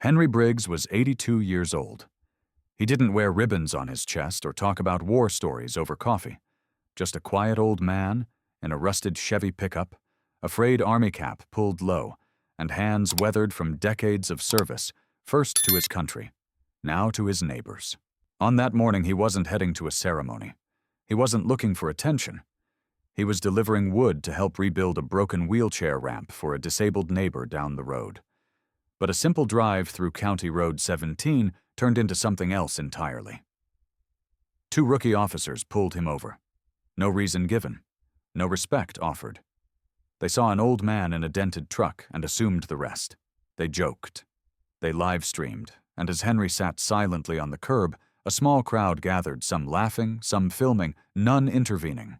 Henry Briggs was 82 years old. He didn't wear ribbons on his chest or talk about war stories over coffee. Just a quiet old man in a rusted Chevy pickup, a frayed army cap pulled low, and hands weathered from decades of service, first to his country, now to his neighbors. On that morning, he wasn't heading to a ceremony. He wasn't looking for attention. He was delivering wood to help rebuild a broken wheelchair ramp for a disabled neighbor down the road. But a simple drive through County Road 17 turned into something else entirely. Two rookie officers pulled him over. No reason given. No respect offered. They saw an old man in a dented truck and assumed the rest. They joked. They live-streamed, and as Henry sat silently on the curb, a small crowd gathered, some laughing, some filming, none intervening.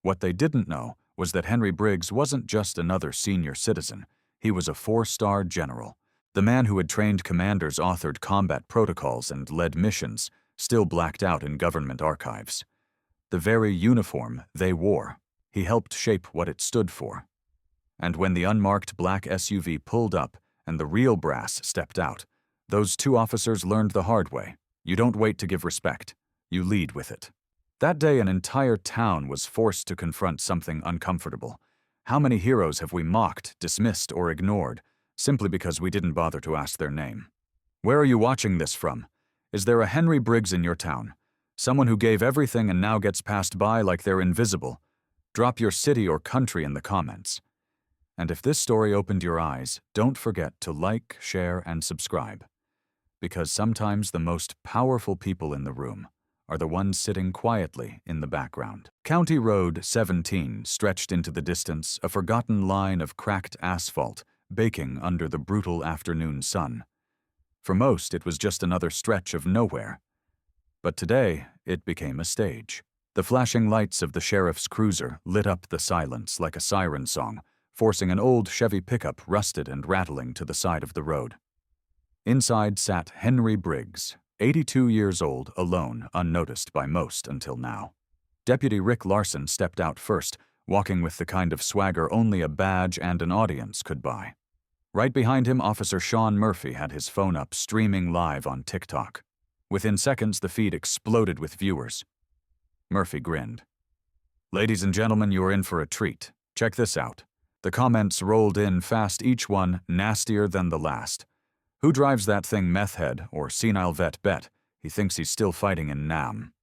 What they didn't know was that Henry Briggs wasn't just another senior citizen. He was a 4-star general. The man who had trained commanders, authored combat protocols, and led missions, still blacked out in government archives. The very uniform they wore, he helped shape what it stood for. And when the unmarked black SUV pulled up and the real brass stepped out, those two officers learned the hard way. You don't wait to give respect. You lead with it. That day, an entire town was forced to confront something uncomfortable. How many heroes have we mocked, dismissed, or ignored, simply because we didn't bother to ask their name? Where are you watching this from? Is there a Henry Briggs in your town? Someone who gave everything and now gets passed by like they're invisible? Drop your city or country in the comments. And if this story opened your eyes, don't forget to like, share, and subscribe. Because sometimes the most powerful people in the room are the ones sitting quietly in the background. County Road 17 stretched into the distance, a forgotten line of cracked asphalt, baking under the brutal afternoon sun. For most, it was just another stretch of nowhere. But today, it became a stage. The flashing lights of the sheriff's cruiser lit up the silence like a siren song, forcing an old Chevy pickup rusted and rattling to the side of the road. Inside sat Henry Briggs, 82 years old, alone, unnoticed by most until now. Deputy Rick Larson stepped out first, walking with the kind of swagger only a badge and an audience could buy. Right behind him, Officer Sean Murphy had his phone up, streaming live on TikTok. Within seconds, the feed exploded with viewers. Murphy grinned. "Ladies and gentlemen, you are in for a treat. Check this out." The comments rolled in fast, each one nastier than the last. "Who drives that thing, meth head or senile vet bet? He thinks he's still fighting in Nam."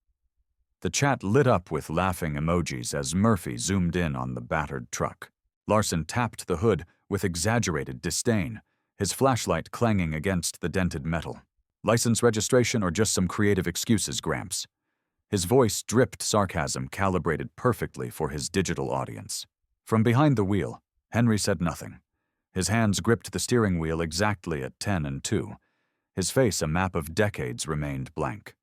The chat lit up with laughing emojis as Murphy zoomed in on the battered truck. Larson tapped the hood with exaggerated disdain, his flashlight clanging against the dented metal. "License, registration, or just some creative excuses, Gramps?" His voice dripped sarcasm, calibrated perfectly for his digital audience. From behind the wheel, Henry said nothing. His hands gripped the steering wheel exactly at 10 and 2. His face, a map of decades, remained blank.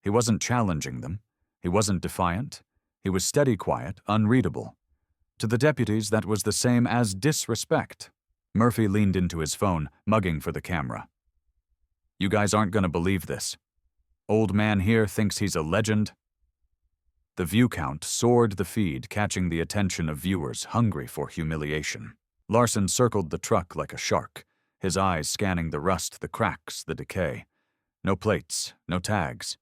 He wasn't challenging them. He wasn't defiant. He was steady, quiet, unreadable. To the deputies, that was the same as disrespect. Murphy leaned into his phone, mugging for the camera. "You guys aren't gonna believe this. Old man here thinks he's a legend." The view count soared the feed, catching the attention of viewers hungry for humiliation. Larson circled the truck like a shark, his eyes scanning the rust, the cracks, the decay. No plates, no tags.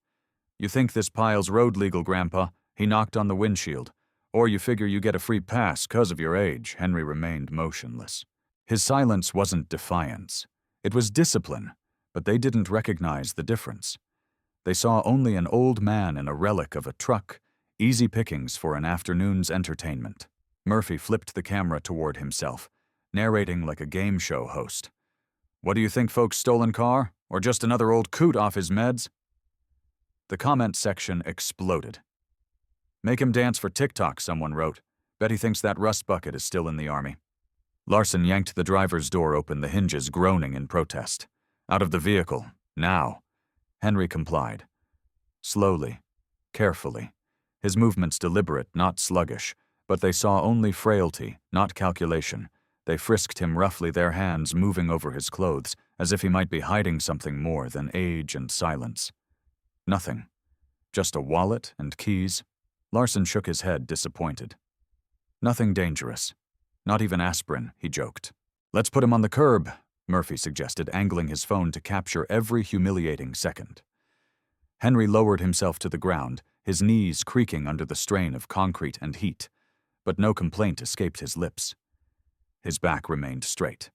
"You think this pile's road legal, Grandpa?" He knocked on the windshield. "Or you figure you get a free pass 'cause of your age?" Henry remained motionless. His silence wasn't defiance. It was discipline, but they didn't recognize the difference. They saw only an old man in a relic of a truck, easy pickings for an afternoon's entertainment. Murphy flipped the camera toward himself, narrating like a game show host. "What do you think, folks? Stolen car? Or just another old coot off his meds?" The comment section exploded. "Make him dance for TikTok," someone wrote. "Bet he thinks that rust bucket is still in the army." Larson yanked the driver's door open, the hinges groaning in protest. "Out of the vehicle, now." Henry complied. Slowly, carefully. His movements deliberate, not sluggish, but they saw only frailty, not calculation. They frisked him roughly, their hands moving over his clothes, as if he might be hiding something more than age and silence. Nothing. Just a wallet and keys. Larson shook his head, disappointed. "Nothing dangerous. Not even aspirin," he joked. "Let's put him on the curb." Murphy suggested, angling his phone to capture every humiliating second. Henry lowered himself to the ground, his knees creaking under the strain of concrete and heat, but no complaint escaped his lips. His back remained straight.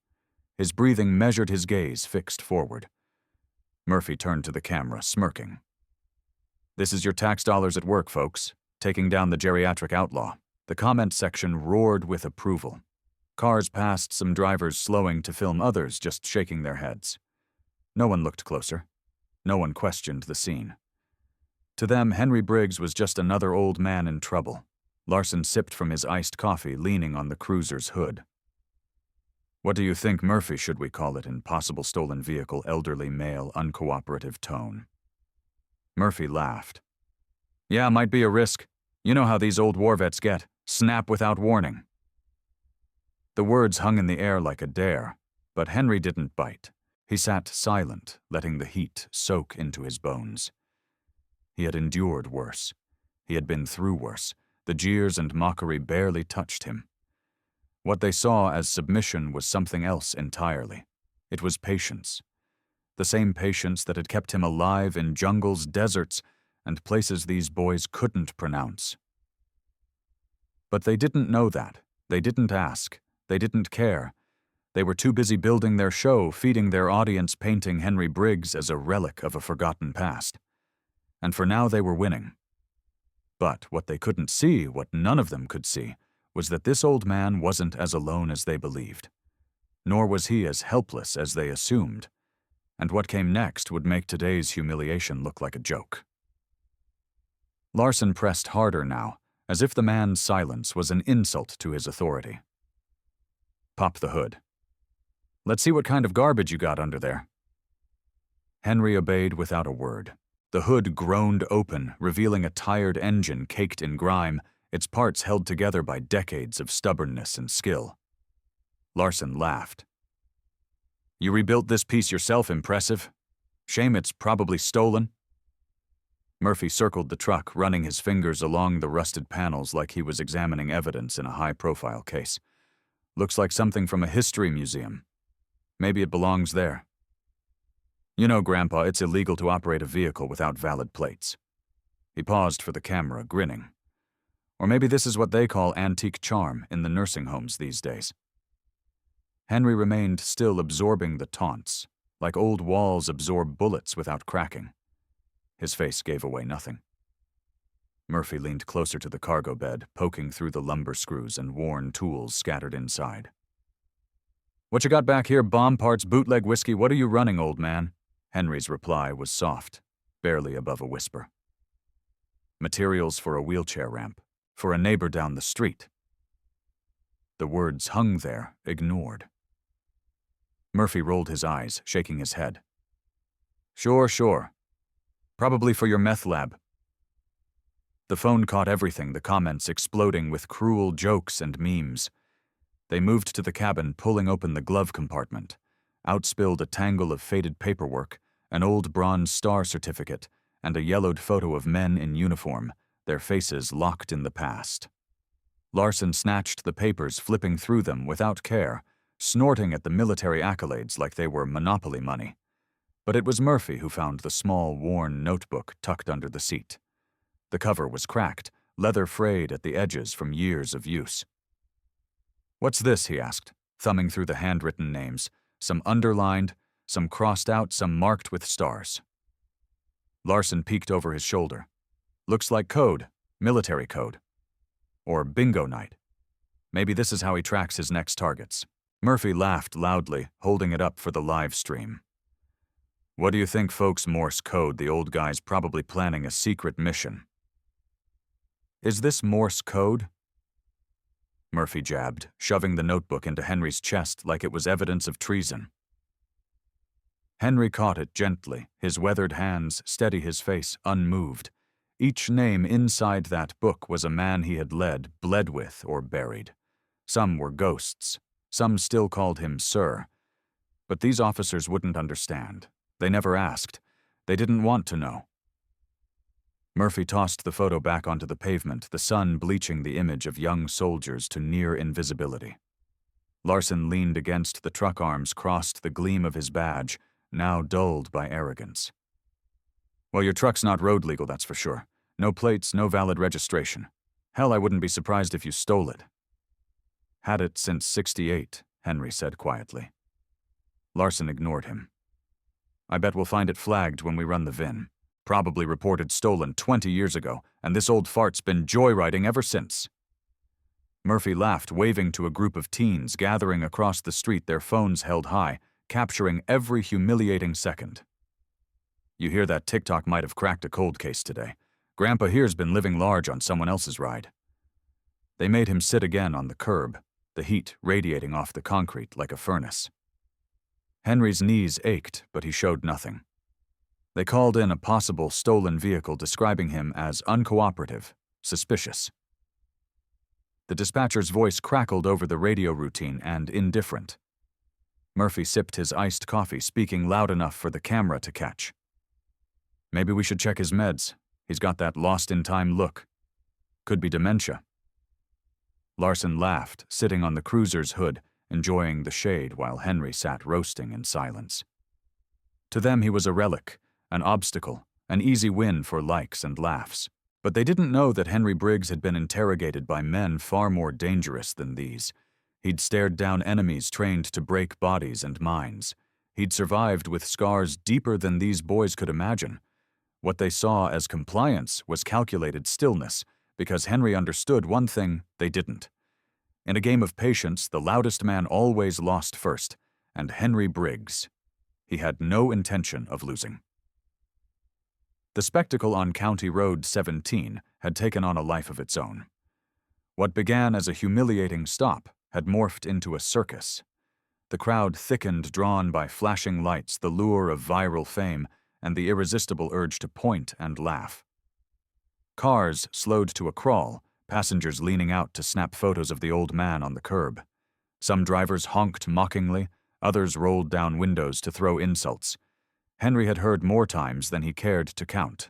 His breathing measured, his gaze fixed forward. Murphy turned to the camera, smirking. "This is your tax dollars at work, folks, taking down the geriatric outlaw." The comment section roared with approval. Cars passed, some drivers slowing to film, others just shaking their heads. No one looked closer. No one questioned the scene. To them, Henry Briggs was just another old man in trouble. Larson sipped from his iced coffee, leaning on the cruiser's hood. "What do you think, Murphy, should we call it?" in possible stolen vehicle, elderly male, uncooperative tone. Murphy laughed. "Yeah, might be a risk. You know how these old war vets get. Snap without warning." The words hung in the air like a dare, but Henry didn't bite. He sat silent, letting the heat soak into his bones. He had endured worse. He had been through worse. The jeers and mockery barely touched him. What they saw as submission was something else entirely. It was patience. The same patience that had kept him alive in jungles, deserts, and places these boys couldn't pronounce. But they didn't know that. They didn't ask. They didn't care. They were too busy building their show, feeding their audience, painting Henry Briggs as a relic of a forgotten past. And for now they were winning. But what they couldn't see, what none of them could see, was that this old man wasn't as alone as they believed. Nor was he as helpless as they assumed. And what came next would make today's humiliation look like a joke. Larson pressed harder now, as if the man's silence was an insult to his authority. "Pop the hood. Let's see what kind of garbage you got under there." Henry obeyed without a word. The hood groaned open, revealing a tired engine caked in grime, its parts held together by decades of stubbornness and skill. Larson laughed. "You rebuilt this piece yourself, impressive. Shame it's probably stolen." Murphy circled the truck, running his fingers along the rusted panels like he was examining evidence in a high-profile case. "Looks like something from a history museum. Maybe it belongs there. You know, Grandpa, it's illegal to operate a vehicle without valid plates." He paused for the camera, grinning. "Or maybe this is what they call antique charm in the nursing homes these days." Henry remained still, absorbing the taunts, like old walls absorb bullets without cracking. His face gave away nothing. Murphy leaned closer to the cargo bed, poking through the lumber screws and worn tools scattered inside. "What you got back here? Bomb parts, bootleg whiskey? What are you running, old man?" Henry's reply was soft, barely above a whisper. "Materials for a wheelchair ramp, for a neighbor down the street." The words hung there, ignored. Murphy rolled his eyes, shaking his head. Sure. Probably for your meth lab." The phone caught everything, the comments exploding with cruel jokes and memes. They moved to the cabin, pulling open the glove compartment. Out spilled a tangle of faded paperwork, an old bronze star certificate, and a yellowed photo of men in uniform, their faces locked in the past. Larson snatched the papers, flipping through them without care, snorting at the military accolades like they were Monopoly money. But it was Murphy who found the small, worn notebook tucked under the seat. The cover was cracked, leather frayed at the edges from years of use. "What's this?" he asked, thumbing through the handwritten names, some underlined, some crossed out, some marked with stars. Larson peeked over his shoulder. "Looks like code, military code. Or bingo night. Maybe this is how he tracks his next targets." Murphy laughed loudly, holding it up for the live stream. "What do you think, folks? Morse code. The old guy's probably planning a secret mission." "Is this Morse code?" Murphy jabbed, shoving the notebook into Henry's chest like it was evidence of treason. Henry caught it gently, his weathered hands steady, his face unmoved. Each name inside that book was a man he had led, bled with, or buried. Some were ghosts. Some still called him Sir. But these officers wouldn't understand. They never asked. They didn't want to know. Murphy tossed the photo back onto the pavement, the sun bleaching the image of young soldiers to near invisibility. Larson leaned against the truck arms, crossed the gleam of his badge, now dulled by arrogance. Well, your truck's not road legal, that's for sure. No plates, no valid registration. Hell, I wouldn't be surprised if you stole it. Had it since '68, Henry said quietly. Larson ignored him. I bet we'll find it flagged when we run the VIN. Probably reported stolen 20 years ago, and this old fart's been joyriding ever since. Murphy laughed, waving to a group of teens gathering across the street, their phones held high, capturing every humiliating second. You hear that TikTok might have cracked a cold case today. Grandpa here's been living large on someone else's ride. They made him sit again on the curb, the heat radiating off the concrete like a furnace. Henry's knees ached, but he showed nothing. They called in a possible stolen vehicle, describing him as uncooperative, suspicious. The dispatcher's voice crackled over the radio routine and indifferent. Murphy sipped his iced coffee, speaking loud enough for the camera to catch. Maybe we should check his meds. He's got that lost-in-time look. Could be dementia. Larson laughed, sitting on the cruiser's hood, enjoying the shade while Henry sat roasting in silence. To them he was a relic, an obstacle, an easy win for likes and laughs. But they didn't know that Henry Briggs had been interrogated by men far more dangerous than these. He'd stared down enemies trained to break bodies and minds. He'd survived with scars deeper than these boys could imagine. What they saw as compliance was calculated stillness, because Henry understood one thing they didn't. In a game of patience, the loudest man always lost first, and Henry Briggs, he had no intention of losing. The spectacle on County Road 17 had taken on a life of its own. What began as a humiliating stop had morphed into a circus. The crowd thickened, drawn by flashing lights, the lure of viral fame, and the irresistible urge to point and laugh. Cars slowed to a crawl, passengers leaning out to snap photos of the old man on the curb. Some drivers honked mockingly, others rolled down windows to throw insults. Henry had heard more times than he cared to count.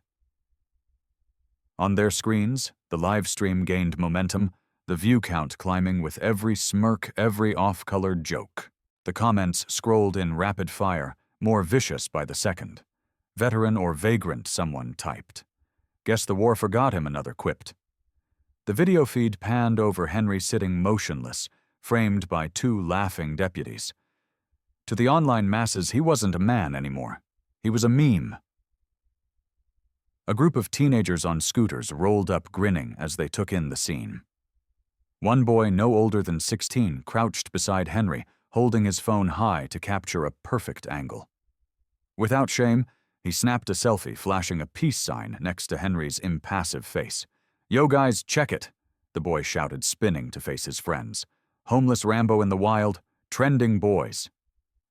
On their screens, the live stream gained momentum, the view count climbing with every smirk, every off-colored joke. The comments scrolled in rapid fire, more vicious by the second. Veteran or vagrant, someone typed. Guess the war forgot him, another quipped. The video feed panned over Henry sitting motionless, framed by two laughing deputies. To the online masses, he wasn't a man anymore. He was a meme. A group of teenagers on scooters rolled up grinning as they took in the scene. One boy, no older than 16, crouched beside Henry, holding his phone high to capture a perfect angle. Without shame, he snapped a selfie, flashing a peace sign next to Henry's impassive face. "Yo guys, check it," the boy shouted, spinning to face his friends. "Homeless Rambo in the wild, trending boys."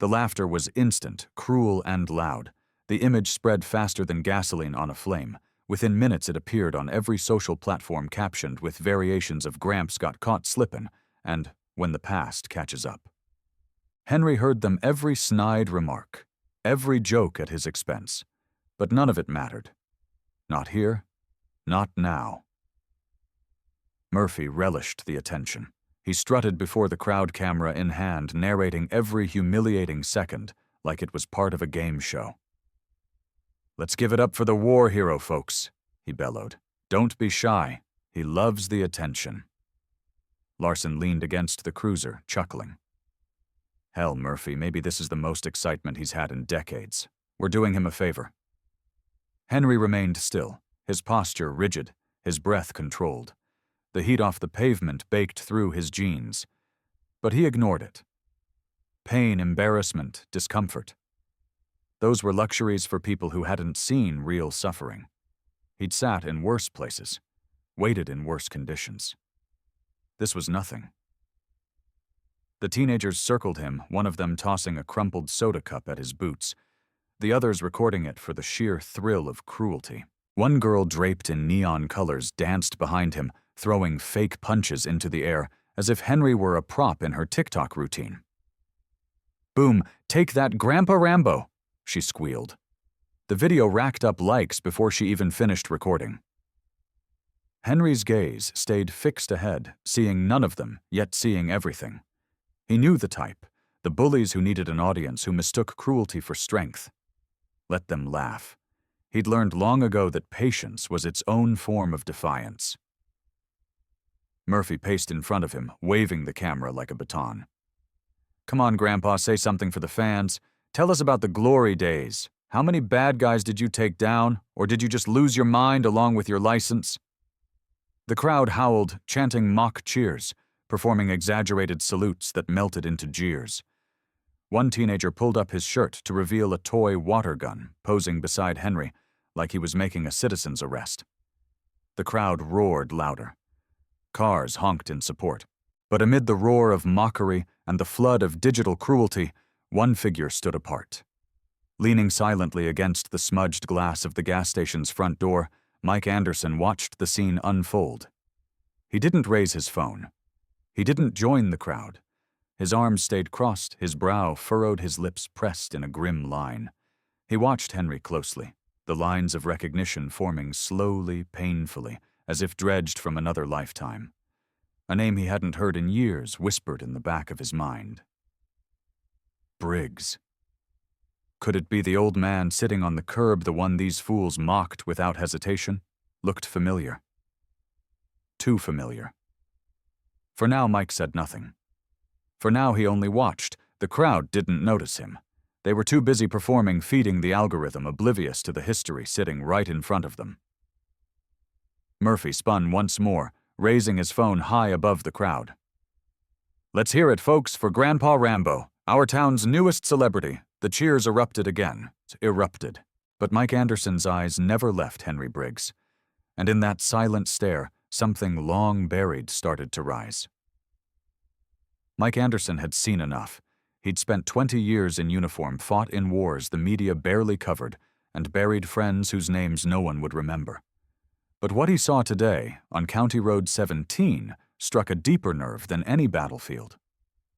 The laughter was instant, cruel, and loud. The image spread faster than gasoline on a flame. Within minutes it appeared on every social platform, captioned with variations of "Gramps got caught slippin'" and "When the past catches up." Henry heard them every snide remark, every joke at his expense, but none of it mattered. Not here, not now. Murphy relished the attention. He strutted before the crowd, camera in hand, narrating every humiliating second like it was part of a game show. "Let's give it up for the war hero, folks," he bellowed. "Don't be shy. He loves the attention." Larson leaned against the cruiser, chuckling. "Hell, Murphy, maybe this is the most excitement he's had in decades. We're doing him a favor." Henry remained still, his posture rigid, his breath controlled. The heat off the pavement baked through his jeans. But he ignored it. Pain, embarrassment, discomfort. Those were luxuries for people who hadn't seen real suffering. He'd sat in worse places, waited in worse conditions. This was nothing. The teenagers circled him, one of them tossing a crumpled soda cup at his boots, the others recording it for the sheer thrill of cruelty. One girl draped in neon colors danced behind him, throwing fake punches into the air as if Henry were a prop in her TikTok routine. "Boom, take that, Grandpa Rambo," she squealed. The video racked up likes before she even finished recording. Henry's gaze stayed fixed ahead, seeing none of them, yet seeing everything. He knew the type, the bullies who needed an audience, who mistook cruelty for strength. Let them laugh. He'd learned long ago that patience was its own form of defiance. Murphy paced in front of him, waving the camera like a baton. "Come on, Grandpa, say something for the fans. Tell us about the glory days. How many bad guys did you take down, or did you just lose your mind along with your license?" The crowd howled, chanting mock cheers, performing exaggerated salutes that melted into jeers. One teenager pulled up his shirt to reveal a toy water gun, posing beside Henry, like he was making a citizen's arrest. The crowd roared louder. Cars honked in support. But amid the roar of mockery and the flood of digital cruelty, one figure stood apart. Leaning silently against the smudged glass of the gas station's front door, Mike Anderson watched the scene unfold. He didn't raise his phone. He didn't join the crowd. His arms stayed crossed, his brow furrowed, his lips pressed in a grim line. He watched Henry closely, the lines of recognition forming slowly, painfully, as if dredged from another lifetime. A name he hadn't heard in years whispered in the back of his mind. Briggs. Could it be the old man sitting on the curb, the one these fools mocked without hesitation? Looked familiar. Too familiar. For now, Mike said nothing. For now, he only watched. The crowd didn't notice him. They were too busy performing, feeding the algorithm, oblivious to the history sitting right in front of them. Murphy spun once more, raising his phone high above the crowd. "Let's hear it, folks, for Grandpa Rambo, our town's newest celebrity." The cheers erupted again. Erupted. But Mike Anderson's eyes never left Henry Briggs. And in that silent stare, something long buried started to rise. Mike Anderson had seen enough. He'd spent 20 years in uniform, fought in wars the media barely covered, and buried friends whose names no one would remember. But what he saw today, on County Road 17, struck a deeper nerve than any battlefield.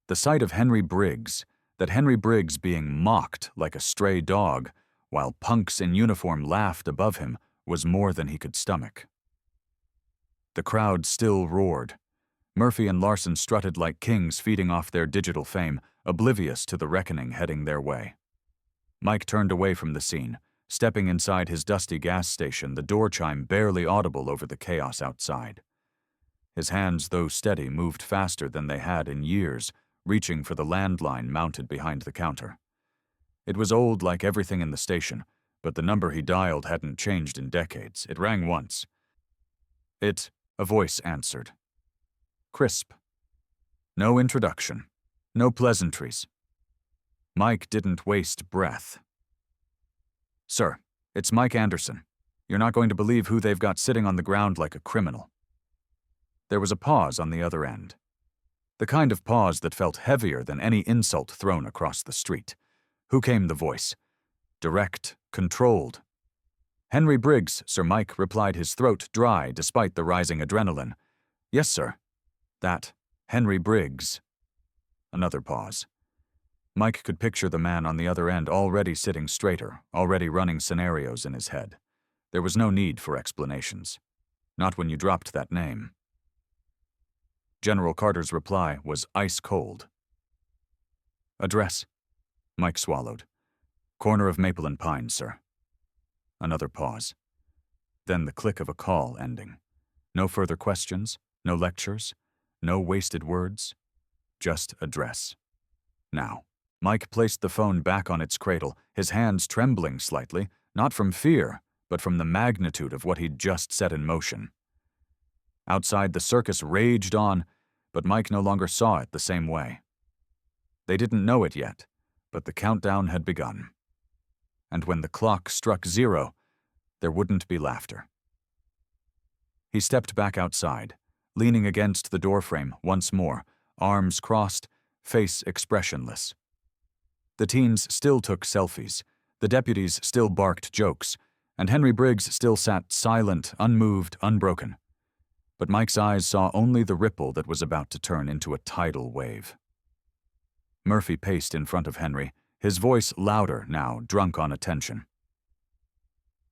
The sight of Henry Briggs, that Henry Briggs being mocked like a stray dog, while punks in uniform laughed above him, was more than he could stomach. The crowd still roared. Murphy and Larson strutted like kings, feeding off their digital fame, oblivious to the reckoning heading their way. Mike turned away from the scene, stepping inside his dusty gas station, the door chime barely audible over the chaos outside. His hands, though steady, moved faster than they had in years, reaching for the landline mounted behind the counter. It was old like everything in the station, but the number he dialed hadn't changed in decades. It rang once. A voice answered. Crisp. No introduction. No pleasantries. Mike didn't waste breath. "Sir, it's Mike Anderson. You're not going to believe who they've got sitting on the ground like a criminal." There was a pause on the other end. The kind of pause that felt heavier than any insult thrown across the street. Who came the voice? Direct, controlled. "Henry Briggs, Sir Mike," replied, his throat dry despite the rising adrenaline. "Yes, sir." That Henry Briggs. Another pause. Mike could picture the man on the other end already sitting straighter, already running scenarios in his head. There was no need for explanations. Not when you dropped that name. General Carter's reply was ice cold. "Address?" Mike swallowed. "Corner of Maple and Pine, sir." Another pause. Then the click of a call ending. No further questions, no lectures, no wasted words. Just address. Now. Mike placed the phone back on its cradle, his hands trembling slightly, not from fear, but from the magnitude of what he'd just set in motion. Outside, the circus raged on, but Mike no longer saw it the same way. They didn't know it yet, but the countdown had begun. And when the clock struck 0, there wouldn't be laughter. He stepped back outside, leaning against the doorframe once more, arms crossed, face expressionless. The teens still took selfies, the deputies still barked jokes, and Henry Briggs still sat silent, unmoved, unbroken. But Mike's eyes saw only the ripple that was about to turn into a tidal wave. Murphy paced in front of Henry, his voice louder now, drunk on attention.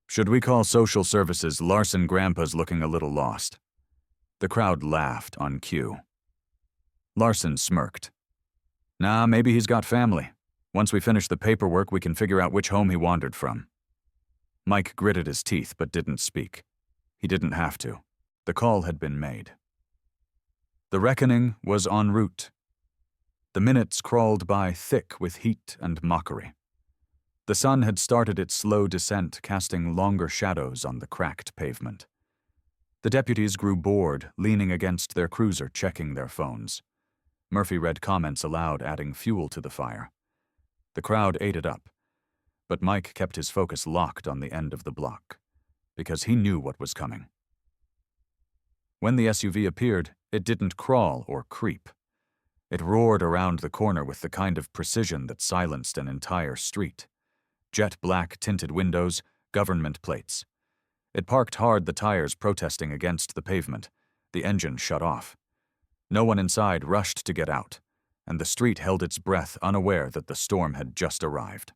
"Should we call social services? Larson Grandpa's looking a little lost." The crowd laughed on cue. Larson smirked. Nah, maybe he's got family. Once we finish the paperwork, we can figure out which home he wandered from. Mike gritted his teeth but didn't speak. He didn't have to. The call had been made. The reckoning was en route. The minutes crawled by thick with heat and mockery. The sun had started its slow descent, casting longer shadows on the cracked pavement. The deputies grew bored, leaning against their cruiser, checking their phones. Murphy read comments aloud, adding fuel to the fire. The crowd ate it up, but Mike kept his focus locked on the end of the block, because he knew what was coming. When the SUV appeared, it didn't crawl or creep. It roared around the corner with the kind of precision that silenced an entire street. Jet black tinted windows, government plates. It parked hard, the tires protesting against the pavement. The engine shut off. No one inside rushed to get out, and the street held its breath, unaware that the storm had just arrived.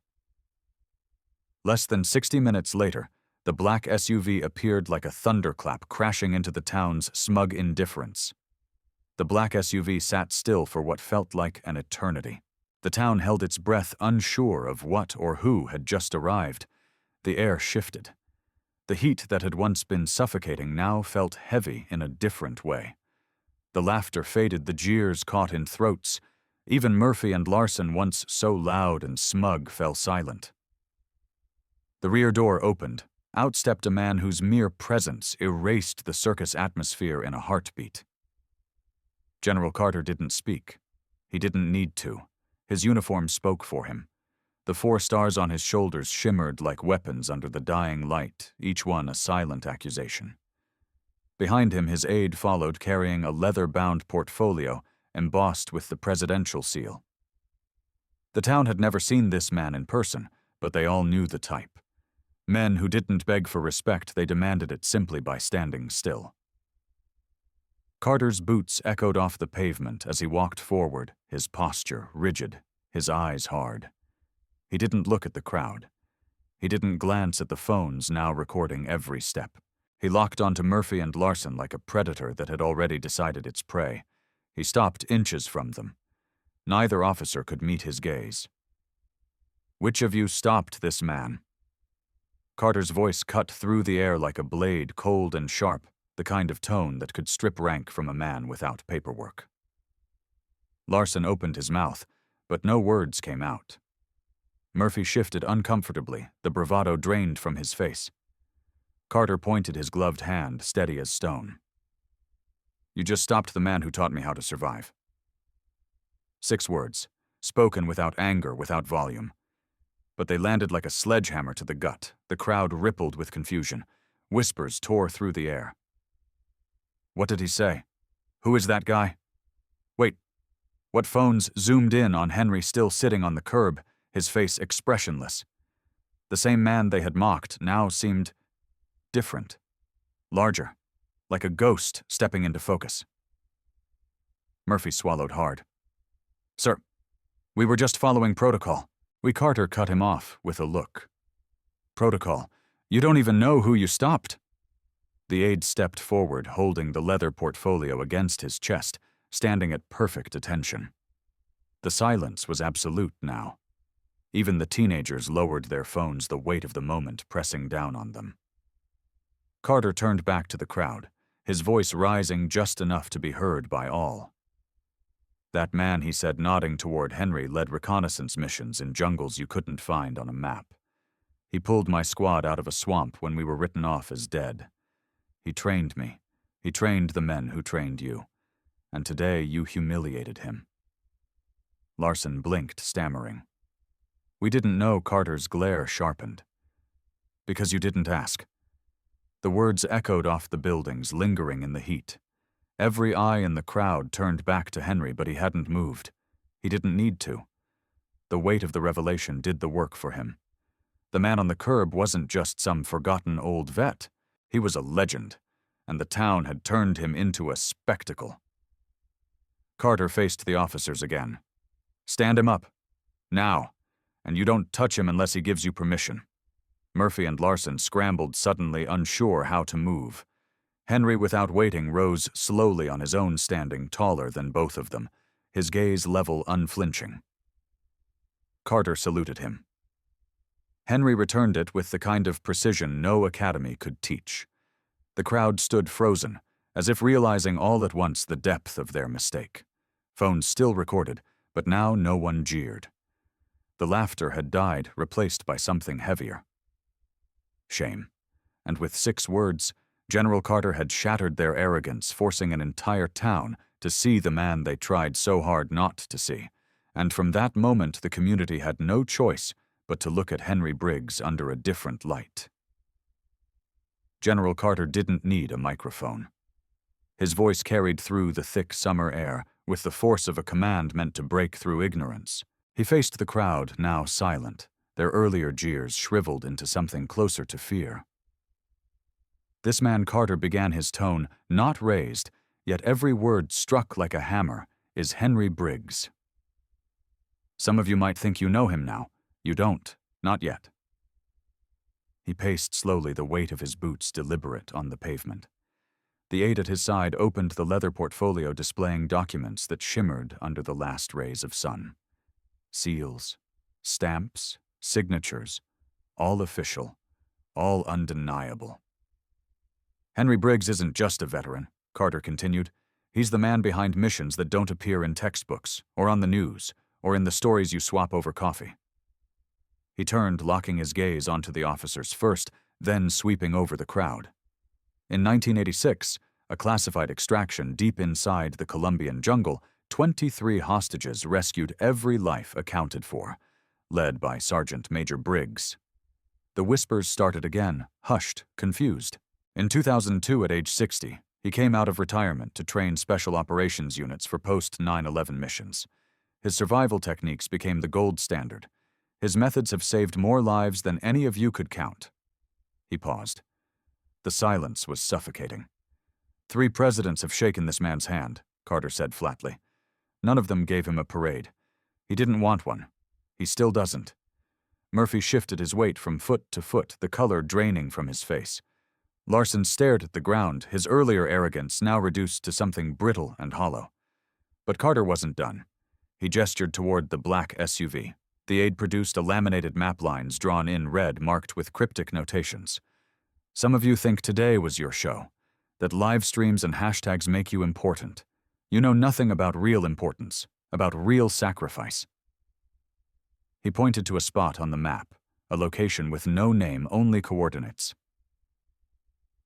Less than 60 minutes later, the black SUV appeared like a thunderclap, crashing into the town's smug indifference. The black SUV sat still for what felt like an eternity. The town held its breath, unsure of what or who had just arrived. The air shifted. The heat that had once been suffocating now felt heavy in a different way. The laughter faded, the jeers caught in throats. Even Murphy and Larson, once so loud and smug, fell silent. The rear door opened. Out stepped a man whose mere presence erased the circus atmosphere in a heartbeat. General Carter didn't speak. He didn't need to. His uniform spoke for him. The 4 stars on his shoulders shimmered like weapons under the dying light, each one a silent accusation. Behind him, his aide followed, carrying a leather-bound portfolio embossed with the presidential seal. The town had never seen this man in person, but they all knew the type. Men who didn't beg for respect, they demanded it simply by standing still. Carter's boots echoed off the pavement as he walked forward, his posture rigid, his eyes hard. He didn't look at the crowd. He didn't glance at the phones now recording every step. He locked onto Murphy and Larson like a predator that had already decided its prey. He stopped inches from them. Neither officer could meet his gaze. "Which of you stopped this man?" Carter's voice cut through the air like a blade, cold and sharp, the kind of tone that could strip rank from a man without paperwork. Larson opened his mouth, but no words came out. Murphy shifted uncomfortably, the bravado drained from his face. Carter pointed his gloved hand, steady as stone. "You just stopped the man who taught me how to survive." 6 words, spoken without anger, without volume. But they landed like a sledgehammer to the gut. The crowd rippled with confusion. Whispers tore through the air. "What did he say? Who is that guy?" Wait. What phones zoomed in on Henry still sitting on the curb, his face expressionless. The same man they had mocked now seemed different, larger, like a ghost stepping into focus. Murphy swallowed hard. "Sir, we were just following protocol." Carter cut him off with a look. "Protocol? You don't even know who you stopped." The aide stepped forward, holding the leather portfolio against his chest, standing at perfect attention. The silence was absolute now. Even the teenagers lowered their phones, the weight of the moment pressing down on them. Carter turned back to the crowd, his voice rising just enough to be heard by all. "That man," he said, nodding toward Henry, "led reconnaissance missions in jungles you couldn't find on a map. He pulled my squad out of a swamp when we were written off as dead. He trained me. He trained the men who trained you. And today you humiliated him." Larson blinked, stammering. "We didn't know." Carter's glare sharpened. "Because you didn't ask." The words echoed off the buildings, lingering in the heat. Every eye in the crowd turned back to Henry, but he hadn't moved. He didn't need to. The weight of the revelation did the work for him. The man on the curb wasn't just some forgotten old vet. He was a legend, and the town had turned him into a spectacle. Carter faced the officers again. "Stand him up. Now. And you don't touch him unless he gives you permission." Murphy and Larson scrambled, suddenly unsure how to move. Henry, without waiting, rose slowly on his own, standing taller than both of them, his gaze level, unflinching. Carter saluted him. Henry returned it with the kind of precision no academy could teach. The crowd stood frozen, as if realizing all at once the depth of their mistake. Phones still recorded, but now no one jeered. The laughter had died, replaced by something heavier. Shame. And with 6 words, General Carter had shattered their arrogance, forcing an entire town to see the man they tried so hard not to see. And from that moment, the community had no choice but to look at Henry Briggs under a different light. General Carter didn't need a microphone. His voice carried through the thick summer air with the force of a command meant to break through ignorance. He faced the crowd, now silent, their earlier jeers shriveled into something closer to fear. This man Carter began his tone, not raised, yet every word struck like a hammer, is Henry Briggs. Some of you might think you know him now. You don't, not yet. He paced slowly, the weight of his boots deliberate on the pavement. The aide at his side opened the leather portfolio displaying documents that shimmered under the last rays of sun. Seals, stamps, signatures, all official, all undeniable. Henry Briggs isn't just a veteran, Carter continued. He's the man behind missions that don't appear in textbooks, or on the news, or in the stories you swap over coffee. He turned, locking his gaze onto the officers first, then sweeping over the crowd. In 1986, a classified extraction deep inside the Colombian jungle, 23 hostages rescued, every life accounted for, led by Sergeant Major Briggs. The whispers started again, hushed, confused. In 2002, at age 60, he came out of retirement to train special operations units for post-9/11 missions. His survival techniques became the gold standard. His methods have saved more lives than any of you could count. He paused. The silence was suffocating. 3 presidents have shaken this man's hand, Carter said flatly. None of them gave him a parade. He didn't want one. He still doesn't. Murphy shifted his weight from foot to foot, the color draining from his face. Larson stared at the ground, his earlier arrogance now reduced to something brittle and hollow. But Carter wasn't done. He gestured toward the black SUV. The aide produced a laminated map, lines drawn in red marked with cryptic notations. Some of you think today was your show, that live streams and hashtags make you important. You know nothing about real importance, about real sacrifice. He pointed to a spot on the map, a location with no name, only coordinates.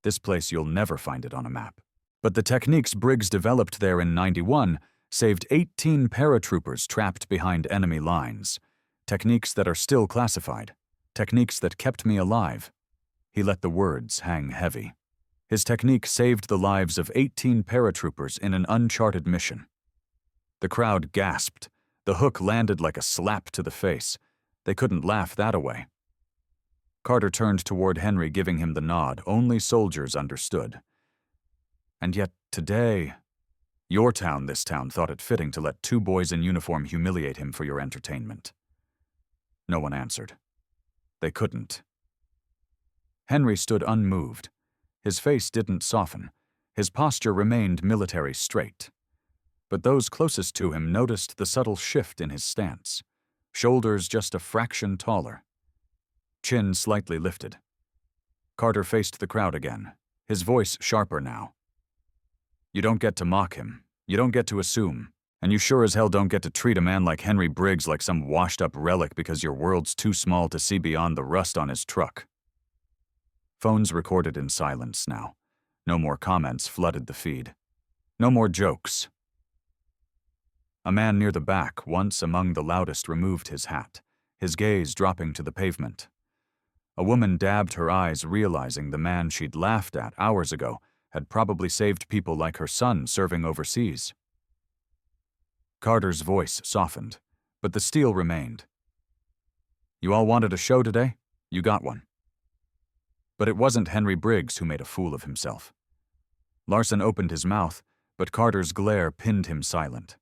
This place, you'll never find it on a map. But the techniques Briggs developed there in '91 saved 18 paratroopers trapped behind enemy lines. Techniques that are still classified. Techniques that kept me alive. He let the words hang heavy. His technique saved the lives of 18 paratroopers in an uncharted mission. The crowd gasped. The hook landed like a slap to the face. They couldn't laugh that away. Carter turned toward Henry, giving him the nod. Only soldiers understood. And yet today, your town, this town, thought it fitting to let 2 boys in uniform humiliate him for your entertainment. No one answered. They couldn't. Henry stood unmoved. His face didn't soften. His posture remained military straight. But those closest to him noticed the subtle shift in his stance. Shoulders just a fraction taller. Chin slightly lifted. Carter faced the crowd again, his voice sharper now. You don't get to mock him. You don't get to assume. And you sure as hell don't get to treat a man like Henry Briggs like some washed-up relic because your world's too small to see beyond the rust on his truck. Phones recorded in silence now. No more comments flooded the feed. No more jokes. A man near the back, once among the loudest, removed his hat, his gaze dropping to the pavement. A woman dabbed her eyes, realizing the man she'd laughed at hours ago had probably saved people like her son serving overseas. Carter's voice softened, but the steel remained. You all wanted a show today? You got one. But it wasn't Henry Briggs who made a fool of himself. Larson opened his mouth, but Carter's glare pinned him silent.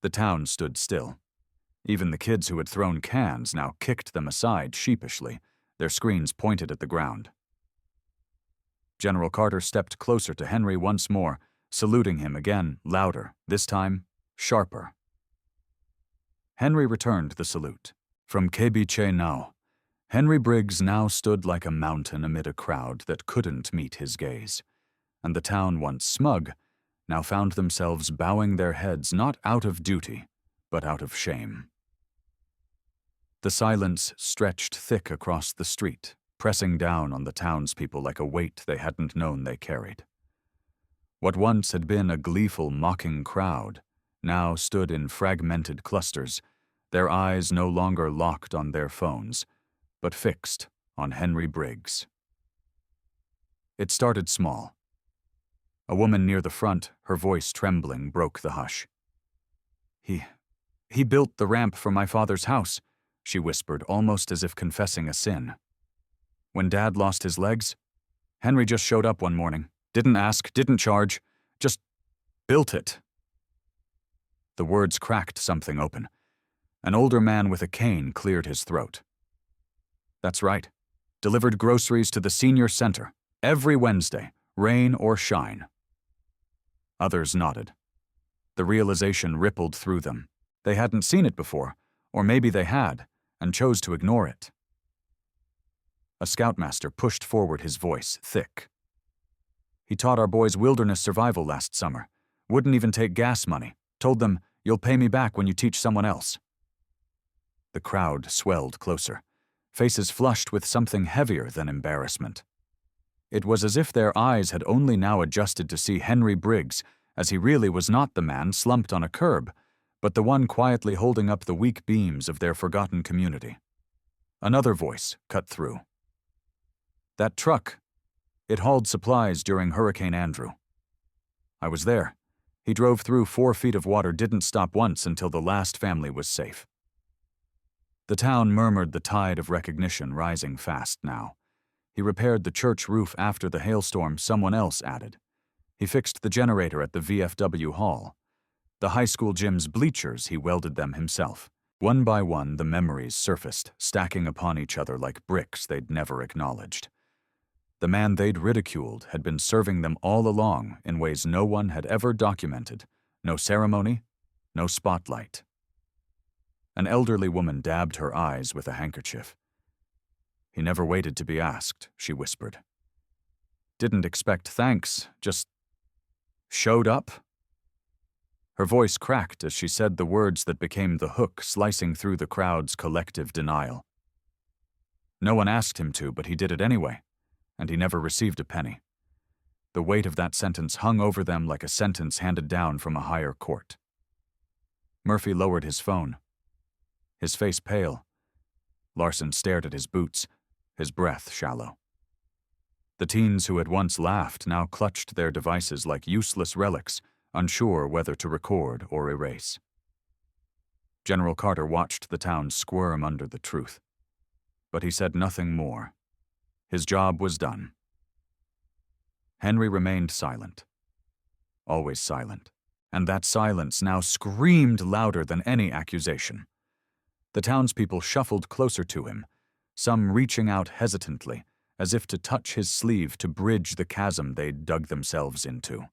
The town stood still. Even the kids who had thrown cans now kicked them aside sheepishly, their screens pointed at the ground. General Carter stepped closer to Henry once more, saluting him again, louder, this time sharper. Henry returned the salute. From Kebiche now, Henry Briggs now stood like a mountain amid a crowd that couldn't meet his gaze, and the town once smug now found themselves bowing their heads not out of duty, but out of shame. The silence stretched thick across the street, pressing down on the townspeople like a weight they hadn't known they carried. What once had been a gleeful, mocking crowd now stood in fragmented clusters, their eyes no longer locked on their phones, but fixed on Henry Briggs. It started small. A woman near the front, her voice trembling, broke the hush. He built the ramp for my father's house," she whispered, almost as if confessing a sin. "When Dad lost his legs, Henry just showed up one morning, didn't ask, didn't charge, just built it." The words cracked something open. An older man with a cane cleared his throat. "That's right. Delivered groceries to the senior center, every Wednesday, rain or shine." Others nodded. The realization rippled through them. They hadn't seen it before, or maybe they had, and chose to ignore it. A scoutmaster pushed forward, his voice thick. "He taught our boys wilderness survival last summer. Wouldn't even take gas money. Told them, 'You'll pay me back when you teach someone else.'" The crowd swelled closer, faces flushed with something heavier than embarrassment. It was as if their eyes had only now adjusted to see Henry Briggs, as he really was not the man slumped on a curb, but the one quietly holding up the weak beams of their forgotten community. Another voice cut through. "That truck, it hauled supplies during Hurricane Andrew. I was there. He drove through 4 feet of water, didn't stop once until the last family was safe." The town murmured, the tide of recognition rising fast now. "He repaired the church roof after the hailstorm," someone else added. "He fixed the generator at the VFW hall. The high school gym's bleachers, he welded them himself." One by one, the memories surfaced, stacking upon each other like bricks they'd never acknowledged. The man they'd ridiculed had been serving them all along in ways no one had ever documented. No ceremony, no spotlight. An elderly woman dabbed her eyes with a handkerchief. "He never waited to be asked," she whispered. "Didn't expect thanks, just showed up." Her voice cracked as she said the words that became the hook slicing through the crowd's collective denial. No one asked him to, but he did it anyway, and he never received a penny. The weight of that sentence hung over them like a sentence handed down from a higher court. Murphy lowered his phone, his face pale. Larson stared at his boots, his breath shallow. The teens who had once laughed now clutched their devices like useless relics, unsure whether to record or erase. General Carter watched the town squirm under the truth, but he said nothing more. His job was done. Henry remained silent, always silent, and that silence now screamed louder than any accusation. The townspeople shuffled closer to him, some reaching out hesitantly, as if to touch his sleeve to bridge the chasm they'd dug themselves into.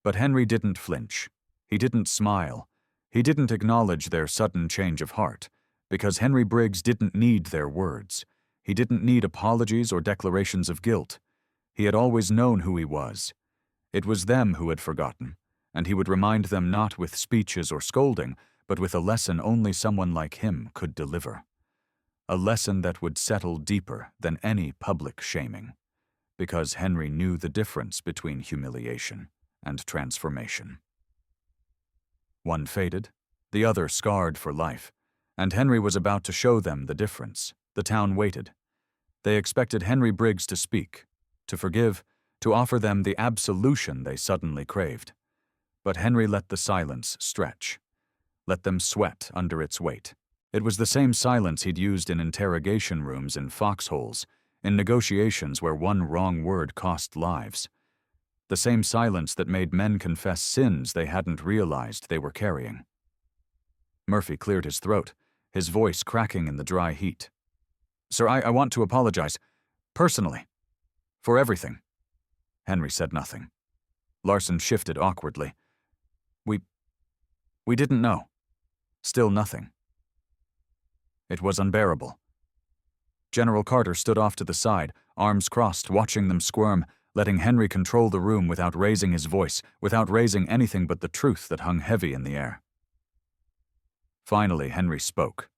But Henry didn't flinch. He didn't smile. He didn't acknowledge their sudden change of heart, because Henry Briggs didn't need their words. He didn't need apologies or declarations of guilt. He had always known who he was. It was them who had forgotten, and he would remind them not with speeches or scolding, but with a lesson only someone like him could deliver. A lesson that would settle deeper than any public shaming, because Henry knew the difference between humiliation and transformation. One faded, the other scarred for life, and Henry was about to show them the difference. The town waited. They expected Henry Briggs to speak, to forgive, to offer them the absolution they suddenly craved. But Henry let the silence stretch, let them sweat under its weight. It was the same silence he'd used in interrogation rooms in foxholes, in negotiations where one wrong word cost lives. The same silence that made men confess sins they hadn't realized they were carrying. Murphy cleared his throat, his voice cracking in the dry heat. "Sir, I want to apologize, personally, for everything." Henry said nothing. Larson shifted awkwardly. We didn't know. Still nothing. It was unbearable. General Carter stood off to the side, arms crossed, watching them squirm, letting Henry control the room without raising his voice, without raising anything but the truth that hung heavy in the air. Finally, Henry spoke.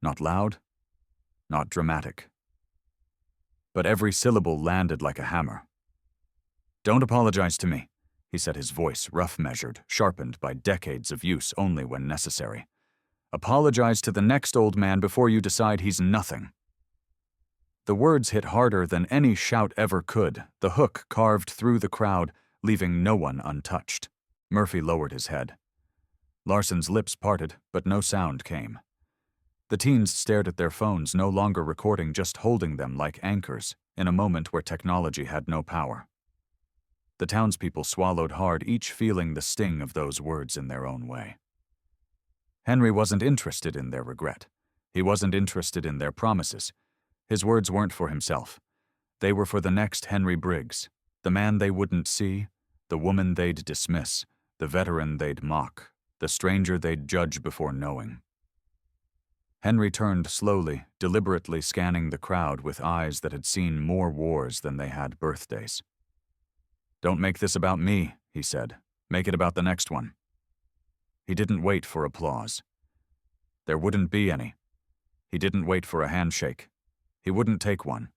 Not loud, not dramatic. But every syllable landed like a hammer. "Don't apologize to me," he said, his voice rough-measured, sharpened by decades of use only when necessary. "Apologize to the next old man before you decide he's nothing." The words hit harder than any shout ever could, the hook carved through the crowd, leaving no one untouched. Murphy lowered his head. Larson's lips parted, but no sound came. The teens stared at their phones, no longer recording, just holding them like anchors, in a moment where technology had no power. The townspeople swallowed hard, each feeling the sting of those words in their own way. Henry wasn't interested in their regret. He wasn't interested in their promises. His words weren't for himself. They were for the next Henry Briggs, the man they wouldn't see, the woman they'd dismiss, the veteran they'd mock, the stranger they'd judge before knowing. Henry turned slowly, deliberately scanning the crowd with eyes that had seen more wars than they had birthdays. "Don't make this about me," he said. "Make it about the next one." He didn't wait for applause. There wouldn't be any. He didn't wait for a handshake. He wouldn't take one.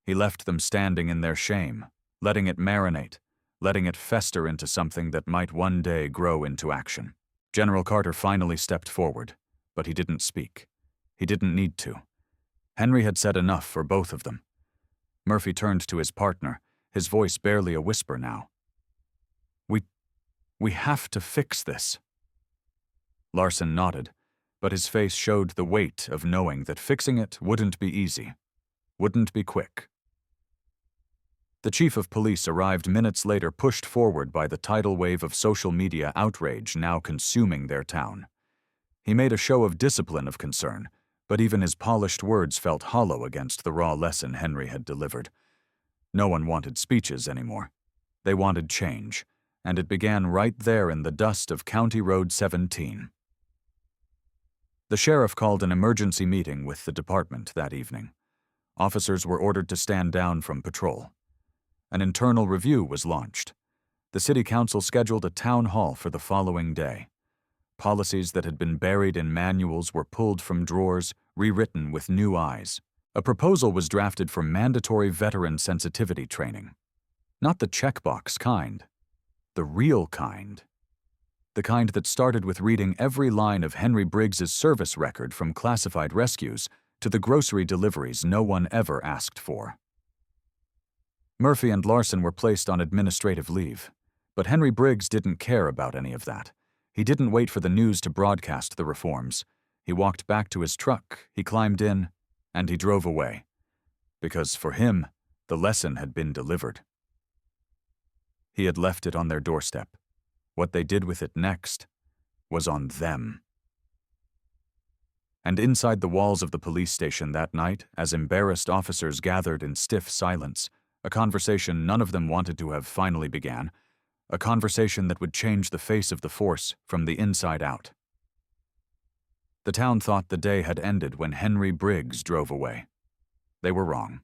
He left them standing in their shame, letting it marinate, letting it fester into something that might one day grow into action. General Carter finally stepped forward, but he didn't speak. He didn't need to. Henry had said enough for both of them. Murphy turned to his partner, his voice barely a whisper now. We have to fix this." Larson nodded, but his face showed the weight of knowing that fixing it wouldn't be easy, wouldn't be quick. The chief of police arrived minutes later, pushed forward by the tidal wave of social media outrage now consuming their town. He made a show of discipline of concern, but even his polished words felt hollow against the raw lesson Henry had delivered. No one wanted speeches anymore. They wanted change, and it began right there in the dust of County Road 17. The sheriff called an emergency meeting with the department that evening. Officers were ordered to stand down from patrol. An internal review was launched. The city council scheduled a town hall for the following day. Policies that had been buried in manuals were pulled from drawers, rewritten with new eyes. A proposal was drafted for mandatory veteran sensitivity training. Not the checkbox kind. The real kind. The kind that started with reading every line of Henry Briggs's service record, from classified rescues to the grocery deliveries no one ever asked for. Murphy and Larson were placed on administrative leave, but Henry Briggs didn't care about any of that. He didn't wait for the news to broadcast the reforms. He walked back to his truck, he climbed in, and he drove away. Because for him, the lesson had been delivered. He had left it on their doorstep. What they did with it next was on them. And inside the walls of the police station that night, as embarrassed officers gathered in stiff silence, a conversation none of them wanted to have finally began, a conversation that would change the face of the force from the inside out. The town thought the day had ended when Henry Briggs drove away. They were wrong.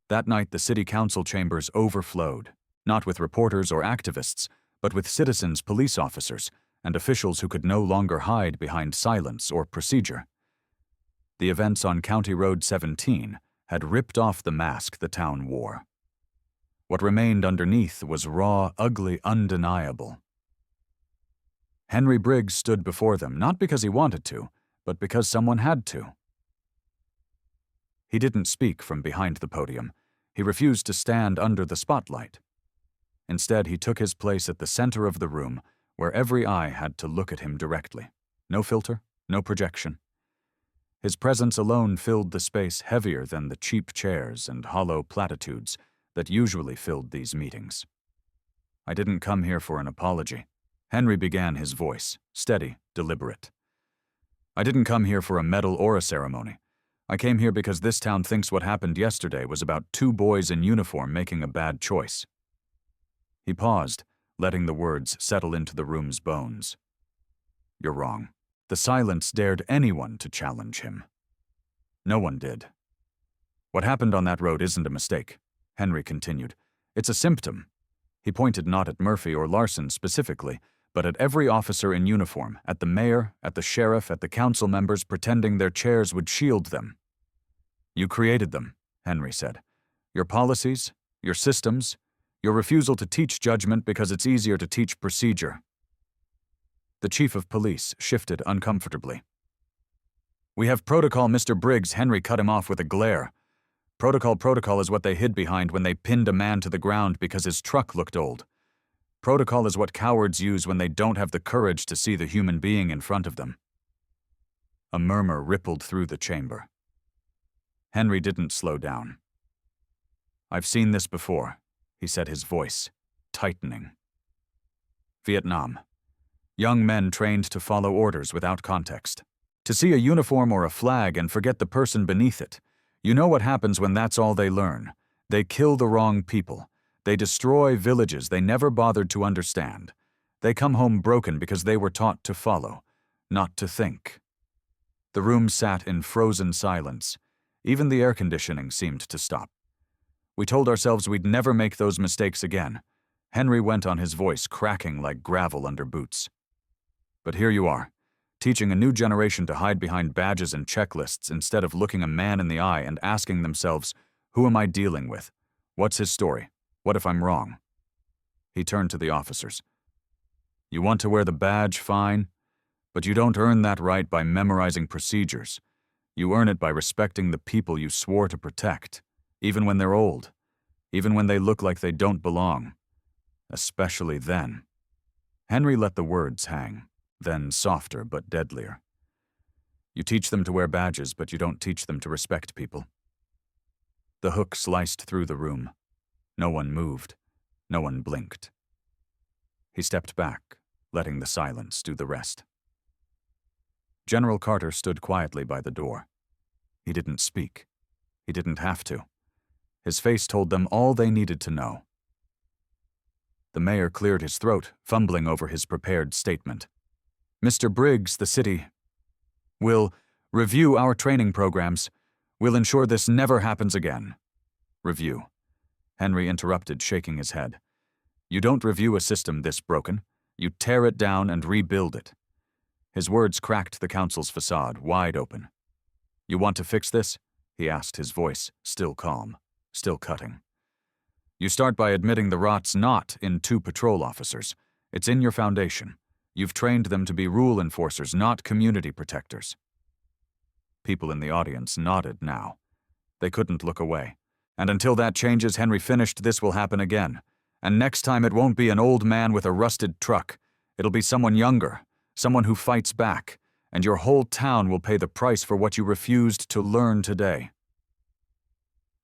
That night, the city council chambers overflowed, not with reporters or activists, but with citizens, police officers, and officials who could no longer hide behind silence or procedure. The events on County Road 17 had ripped off the mask the town wore. What remained underneath was raw, ugly, undeniable. Henry Briggs stood before them, not because he wanted to, but because someone had to. He didn't speak from behind the podium. He refused to stand under the spotlight. Instead, he took his place at the center of the room, where every eye had to look at him directly. No filter, no projection. His presence alone filled the space, heavier than the cheap chairs and hollow platitudes that usually filled these meetings. "I didn't come here for an apology." Henry began, his voice, steady, deliberate. "I didn't come here for a medal or a ceremony. I came here because this town thinks what happened yesterday was about two boys in uniform making a bad choice." He paused, letting the words settle into the room's bones. You're wrong. The silence dared anyone to challenge him. No one did. What happened on that road isn't a mistake, Henry continued. It's a symptom. He pointed not at Murphy or Larson specifically, but at every officer in uniform, at the mayor, at the sheriff, at the council members pretending their chairs would shield them. You created them, Henry said. Your policies, your systems, your refusal to teach judgment because it's easier to teach procedure. The chief of police shifted uncomfortably. We have protocol, Mr. Briggs. Henry cut him off with a glare. Protocol is what they hid behind when they pinned a man to the ground because his truck looked old. Protocol is what cowards use when they don't have the courage to see the human being in front of them. A murmur rippled through the chamber. Henry didn't slow down. I've seen this before, he said, his voice tightening. Vietnam. Young men trained to follow orders without context. To see a uniform or a flag and forget the person beneath it. You know what happens when that's all they learn. They kill the wrong people. They destroy villages they never bothered to understand. They come home broken because they were taught to follow, not to think. The room sat in frozen silence. Even the air conditioning seemed to stop. We told ourselves we'd never make those mistakes again. Henry went on, his voice cracking like gravel under boots. But here you are, teaching a new generation to hide behind badges and checklists instead of looking a man in the eye and asking themselves, who am I dealing with? What's his story? What if I'm wrong? He turned to the officers. You want to wear the badge, fine, but you don't earn that right by memorizing procedures. You earn it by respecting the people you swore to protect, even when they're old, even when they look like they don't belong. Especially then. Henry let the words hang, then softer but deadlier. You teach them to wear badges, but you don't teach them to respect people. The hook sliced through the room. No one moved. No one blinked. He stepped back, letting the silence do the rest. General Carter stood quietly by the door. He didn't speak. He didn't have to. His face told them all they needed to know. The mayor cleared his throat, fumbling over his prepared statement. Mr. Briggs, the city will review our training programs. We'll ensure this never happens again. Review. Henry interrupted, shaking his head. You don't review a system this broken. You tear it down and rebuild it. His words cracked the council's facade wide open. You want to fix this? He asked, his voice still calm, still cutting. You start by admitting the rot's not in 2 patrol officers. It's in your foundation. You've trained them to be rule enforcers, not community protectors. People in the audience nodded now. They couldn't look away. And until that changes, Henry finished, this will happen again. And next time it won't be an old man with a rusted truck. It'll be someone younger, someone who fights back, and your whole town will pay the price for what you refused to learn today.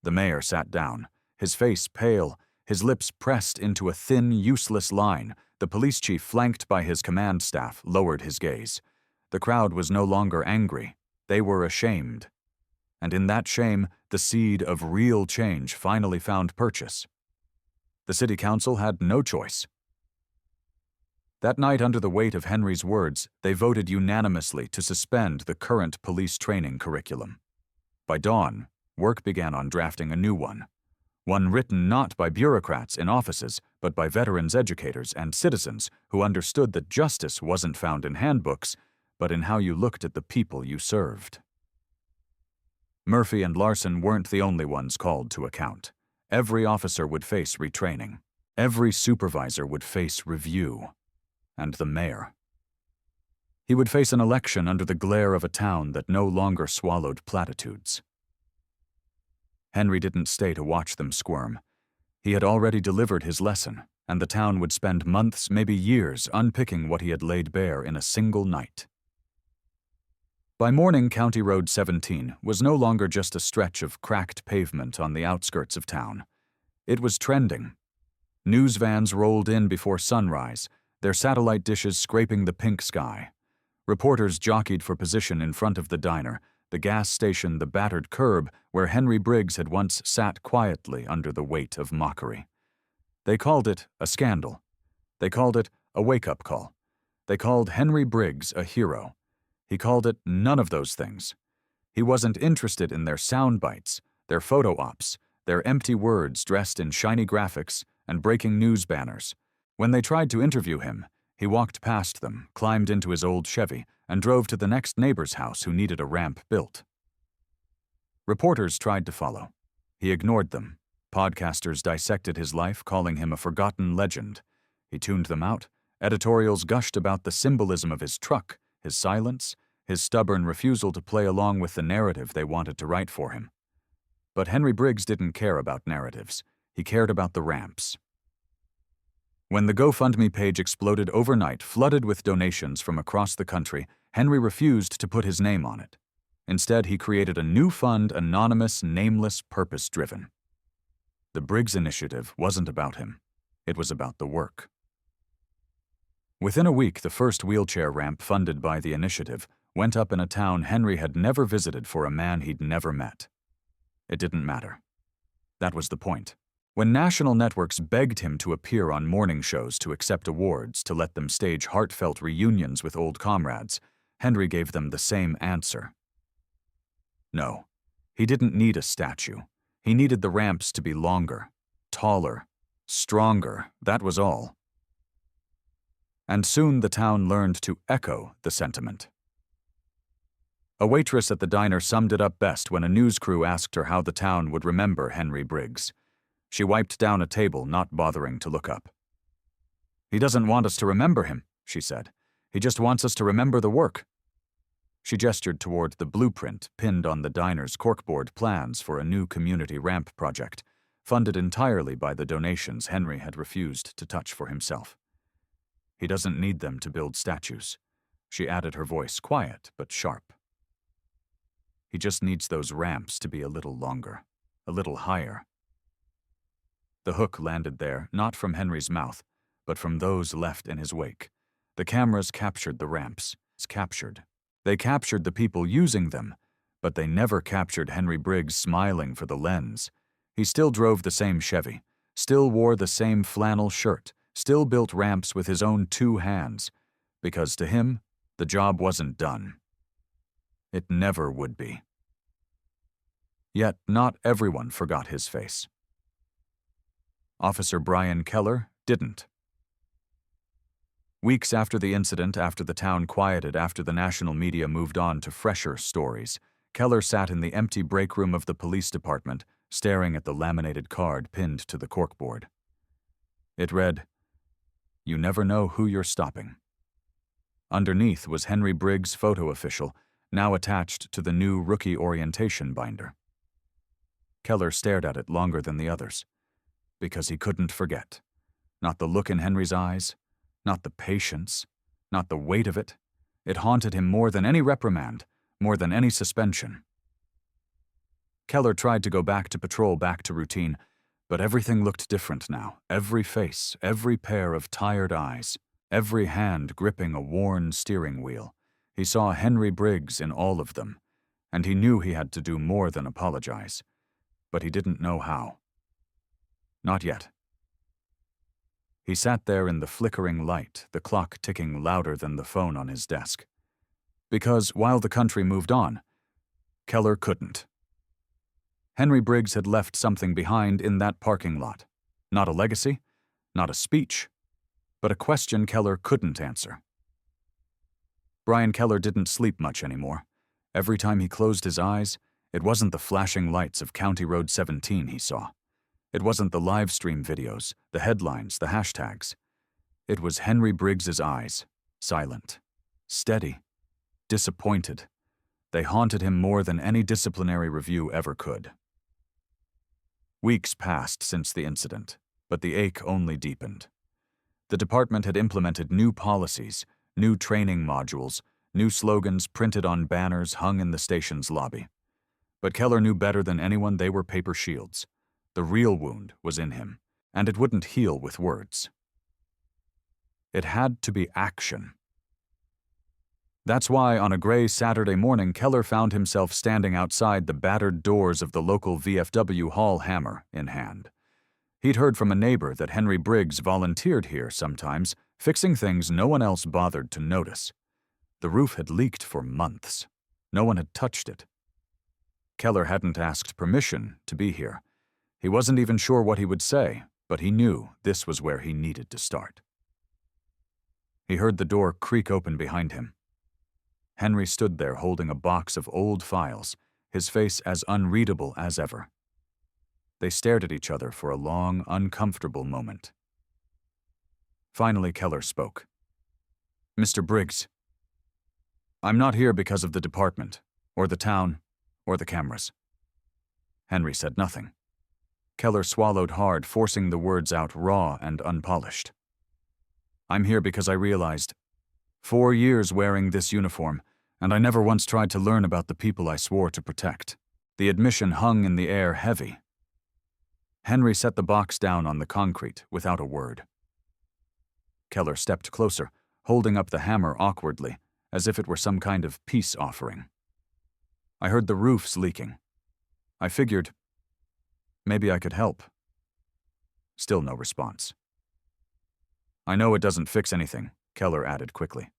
The mayor sat down, his face pale, his lips pressed into a thin, useless line. The police chief, flanked by his command staff, lowered his gaze. The crowd was no longer angry. They were ashamed. And in that shame, the seed of real change finally found purchase. The city council had no choice. That night, under the weight of Henry's words, they voted unanimously to suspend the current police training curriculum. By dawn, work began on drafting a new one written not by bureaucrats in offices, but by veterans, educators, and citizens who understood that justice wasn't found in handbooks, but in how you looked at the people you served. Murphy and Larson weren't the only ones called to account. Every officer would face retraining. Every supervisor would face review. And the mayor. He would face an election under the glare of a town that no longer swallowed platitudes. Henry didn't stay to watch them squirm. He had already delivered his lesson, and the town would spend months, maybe years, unpicking what he had laid bare in a single night. By morning, County Road 17 was no longer just a stretch of cracked pavement on the outskirts of town. It was trending. News vans rolled in before sunrise, their satellite dishes scraping the pink sky. Reporters jockeyed for position in front of the diner, the gas station, the battered curb where Henry Briggs had once sat quietly under the weight of mockery. They called it a scandal, They called it a wake-up call. They called Henry Briggs a hero. He called it none of those things. He wasn't interested in their sound bites, their photo ops, their empty words dressed in shiny graphics and breaking news banners. When they tried to interview him, he walked past them, climbed into his old Chevy, and drove to the next neighbor's house who needed a ramp built. Reporters tried to follow. He ignored them. Podcasters dissected his life, calling him a forgotten legend. He tuned them out. Editorials gushed about the symbolism of his truck, his silence, his stubborn refusal to play along with the narrative they wanted to write for him. But Henry Briggs didn't care about narratives. He cared about the ramps. When the GoFundMe page exploded overnight, flooded with donations from across the country, Henry refused to put his name on it. Instead, he created a new fund, anonymous, nameless, purpose-driven. The Briggs Initiative wasn't about him. It was about the work. Within a week, the first wheelchair ramp funded by the initiative went up in a town Henry had never visited for a man he'd never met. It didn't matter. That was the point. When national networks begged him to appear on morning shows to accept awards, to let them stage heartfelt reunions with old comrades, Henry gave them the same answer. No, he didn't need a statue. He needed the ramps to be longer, taller, stronger, that was all. And soon the town learned to echo the sentiment. A waitress at the diner summed it up best when a news crew asked her how the town would remember Henry Briggs. She wiped down a table, not bothering to look up. "He doesn't want us to remember him," she said. "He just wants us to remember the work." She gestured toward the blueprint pinned on the diner's corkboard plans for a new community ramp project, funded entirely by the donations Henry had refused to touch for himself. "He doesn't need them to build statues," she added, her voice quiet but sharp. "He just needs those ramps to be a little longer, a little higher." The hook landed there, not from Henry's mouth, but from those left in his wake. The cameras captured the ramps. They captured the people using them, but they never captured Henry Briggs smiling for the lens. He still drove the same Chevy, still wore the same flannel shirt, still built ramps with his own 2 hands, because to him, the job wasn't done. It never would be. Yet not everyone forgot his face. Officer Brian Keller didn't. Weeks after the incident, after the town quieted, after the national media moved on to fresher stories, Keller sat in the empty break room of the police department, staring at the laminated card pinned to the corkboard. It read, "You never know who you're stopping." Underneath was Henry Briggs' photo official, now attached to the new rookie orientation binder. Keller stared at it longer than the others, because he couldn't forget. Not the look in Henry's eyes, not the patience, not the weight of it. It haunted him more than any reprimand, more than any suspension. Keller tried to go back to patrol, back to routine, but everything looked different now. Every face, every pair of tired eyes, every hand gripping a worn steering wheel. He saw Henry Briggs in all of them, and he knew he had to do more than apologize, but he didn't know how. Not yet. He sat there in the flickering light, the clock ticking louder than the phone on his desk. Because while the country moved on, Keller couldn't. Henry Briggs had left something behind in that parking lot. Not a legacy, not a speech, but a question Keller couldn't answer. Brian Keller didn't sleep much anymore. Every time he closed his eyes, it wasn't the flashing lights of County Road 17 he saw. It wasn't the live stream videos, the headlines, the hashtags. It was Henry Briggs's eyes, silent, steady, disappointed. They haunted him more than any disciplinary review ever could. Weeks passed since the incident, but the ache only deepened. The department had implemented new policies, new training modules, new slogans printed on banners hung in the station's lobby. But Keller knew better than anyone they were paper shields. The real wound was in him, and it wouldn't heal with words. It had to be action. That's why on a gray Saturday morning, Keller found himself standing outside the battered doors of the local VFW hall, hammer in hand. He'd heard from a neighbor that Henry Briggs volunteered here sometimes, fixing things no one else bothered to notice. The roof had leaked for months. No one had touched it. Keller hadn't asked permission to be here. He wasn't even sure what he would say, but he knew this was where he needed to start. He heard the door creak open behind him. Henry stood there holding a box of old files, his face as unreadable as ever. They stared at each other for a long, uncomfortable moment. Finally, Keller spoke. "Mr. Briggs, I'm not here because of the department, or the town, or the cameras." Henry said nothing. Keller swallowed hard, forcing the words out raw and unpolished. "I'm here because I realized 4 years wearing this uniform, and I never once tried to learn about the people I swore to protect." The admission hung in the air heavy. Henry set the box down on the concrete without a word. Keller stepped closer, holding up the hammer awkwardly, as if it were some kind of peace offering. "I heard the roof's leaking. I figured maybe I could help." Still no response. "I know it doesn't fix anything," Keller added quickly,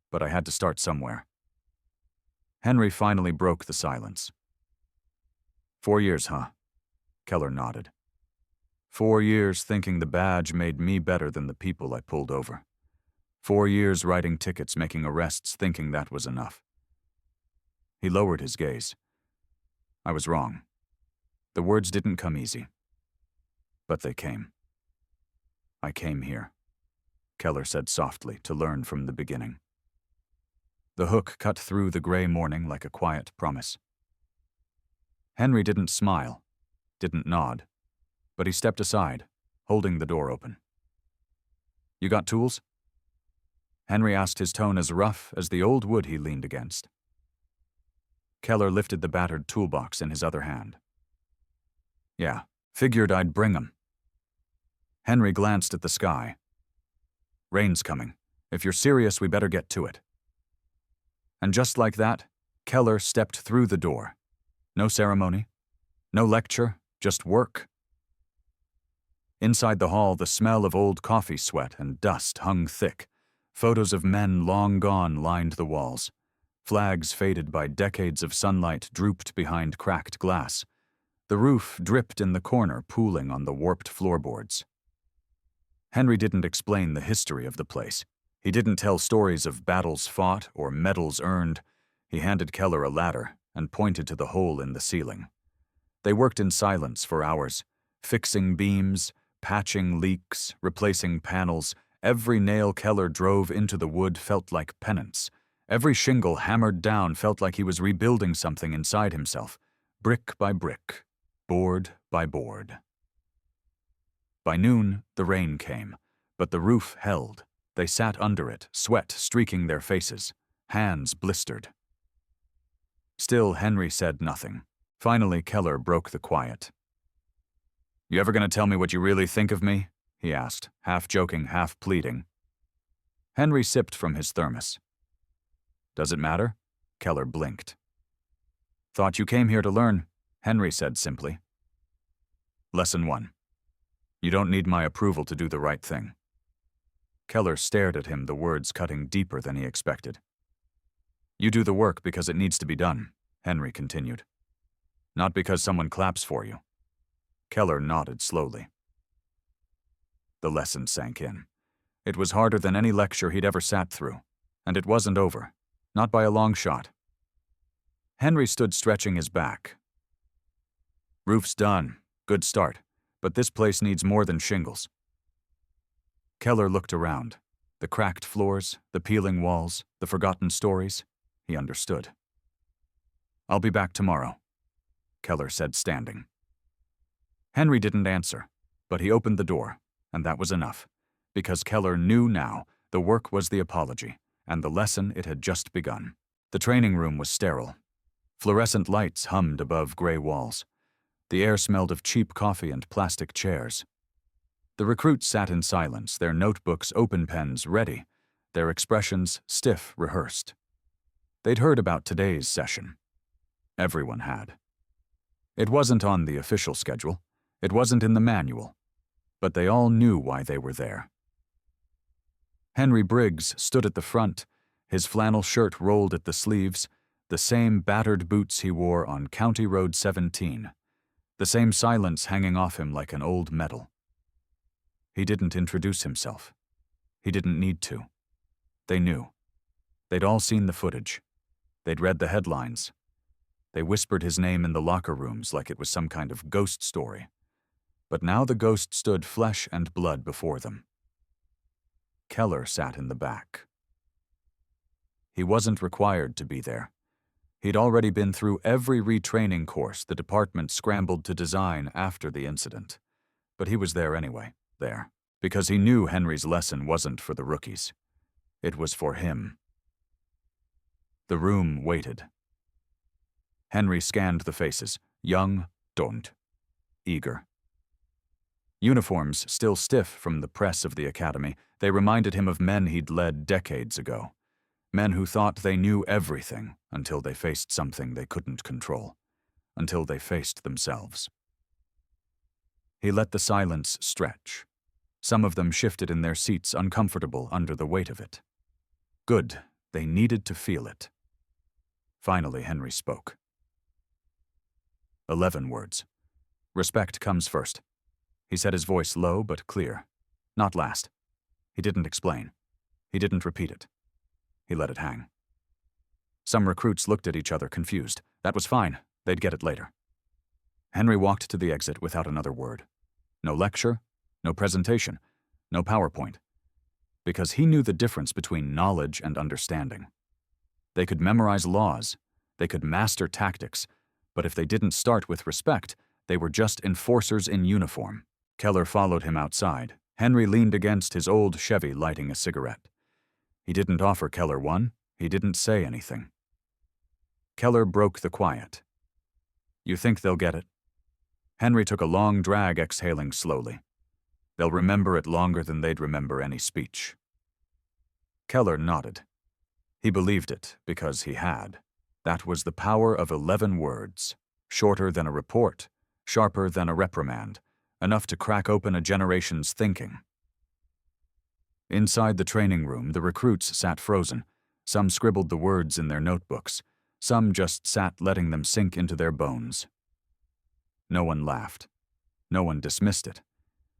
"but I had to start somewhere." Henry finally broke the silence. 4 years, huh?" Keller nodded. 4 years thinking the badge made me better than the people I pulled over. 4 years writing tickets, making arrests, thinking that was enough. He lowered his gaze. "I was wrong. The words didn't come easy. But they came. I came here," Keller said softly, "to learn from the beginning." The hook cut through the gray morning like a quiet promise. Henry didn't smile, didn't nod, but he stepped aside, holding the door open. "You got tools?" Henry asked, his tone as rough as the old wood he leaned against. Keller lifted the battered toolbox in his other hand. "Yeah, figured I'd bring 'em." Henry glanced at the sky. "Rain's coming. If you're serious, we better get to it." And just like that, Keller stepped through the door. No ceremony, no lecture, just work. Inside the hall, the smell of old coffee sweat and dust hung thick. Photos of men long gone lined the walls. Flags faded by decades of sunlight drooped behind cracked glass. The roof dripped in the corner, pooling on the warped floorboards. Henry didn't explain the history of the place. He didn't tell stories of battles fought or medals earned. He handed Keller a ladder and pointed to the hole in the ceiling. They worked in silence for hours, fixing beams, patching leaks, replacing panels. Every nail Keller drove into the wood felt like penance. Every shingle hammered down felt like he was rebuilding something inside himself, brick by brick, board by board. By noon, the rain came, but the roof held. They sat under it, sweat streaking their faces, hands blistered. Still, Henry said nothing. Finally, Keller broke the quiet. "You ever gonna tell me what you really think of me?" he asked, half joking, half pleading. Henry sipped from his thermos. "Does it matter?" Keller blinked. "Thought you came here to learn," Henry said simply. Lesson 1. You don't need my approval to do the right thing. Keller stared at him, the words cutting deeper than he expected. "You do the work because it needs to be done," Henry continued. "Not because someone claps for you." Keller nodded slowly. The lesson sank in. It was harder than any lecture he'd ever sat through, and it wasn't over, not by a long shot. Henry stood stretching his back. "Roof's done, good start, but this place needs more than shingles." Keller looked around. The cracked floors, the peeling walls, the forgotten stories. He understood. "I'll be back tomorrow," Keller said, standing. Henry didn't answer, but he opened the door, and that was enough, because Keller knew now the work was the apology, and the lesson it had just begun. The training room was sterile. Fluorescent lights hummed above gray walls. The air smelled of cheap coffee and plastic chairs. The recruits sat in silence, their notebooks, open pens ready, their expressions stiff, rehearsed. They'd heard about today's session. Everyone had. It wasn't on the official schedule. It wasn't in the manual. but they all knew why they were there. Henry Briggs stood at the front, his flannel shirt rolled at the sleeves, the same battered boots he wore on County Road 17, the same silence hanging off him like an old medal. He didn't introduce himself. He didn't need to. They knew. They'd all seen the footage. They'd read the headlines. They whispered his name in the locker rooms like it was some kind of ghost story. But now the ghost stood flesh and blood before them. Keller sat in the back. He wasn't required to be there. He'd already been through every retraining course the department scrambled to design after the incident. But he was there anyway, because he knew Henry's lesson wasn't for the rookies. It was for him. The room waited. Henry scanned the faces, young, don't, eager. Uniforms still stiff from the press of the academy, they reminded him of men he'd led decades ago. Men who thought they knew everything until they faced something they couldn't control, until they faced themselves. He let the silence stretch. Some of them shifted in their seats, uncomfortable under the weight of it. Good, they needed to feel it. Finally, Henry spoke. 11 words. Respect comes first. He said, his voice low but clear. Not last. He didn't explain. He didn't repeat it. He let it hang. Some recruits looked at each other confused. That was fine. They'd get it later. Henry walked to the exit without another word. No lecture, no presentation, no PowerPoint. Because he knew the difference between knowledge and understanding. They could memorize laws, they could master tactics, but if they didn't start with respect, they were just enforcers in uniform. Keller followed him outside. Henry leaned against his old Chevy, lighting a cigarette. He didn't offer Keller one. He didn't say anything. Keller broke the quiet. You think they'll get it? Henry took a long drag, exhaling slowly. They'll remember it longer than they'd remember any speech. Keller nodded. He believed it because he had. That was the power of 11 words, shorter than a report, sharper than a reprimand, enough to crack open a generation's thinking. Inside the training room, the recruits sat frozen. Some scribbled the words in their notebooks. Some just sat letting them sink into their bones. No one laughed. No one dismissed it.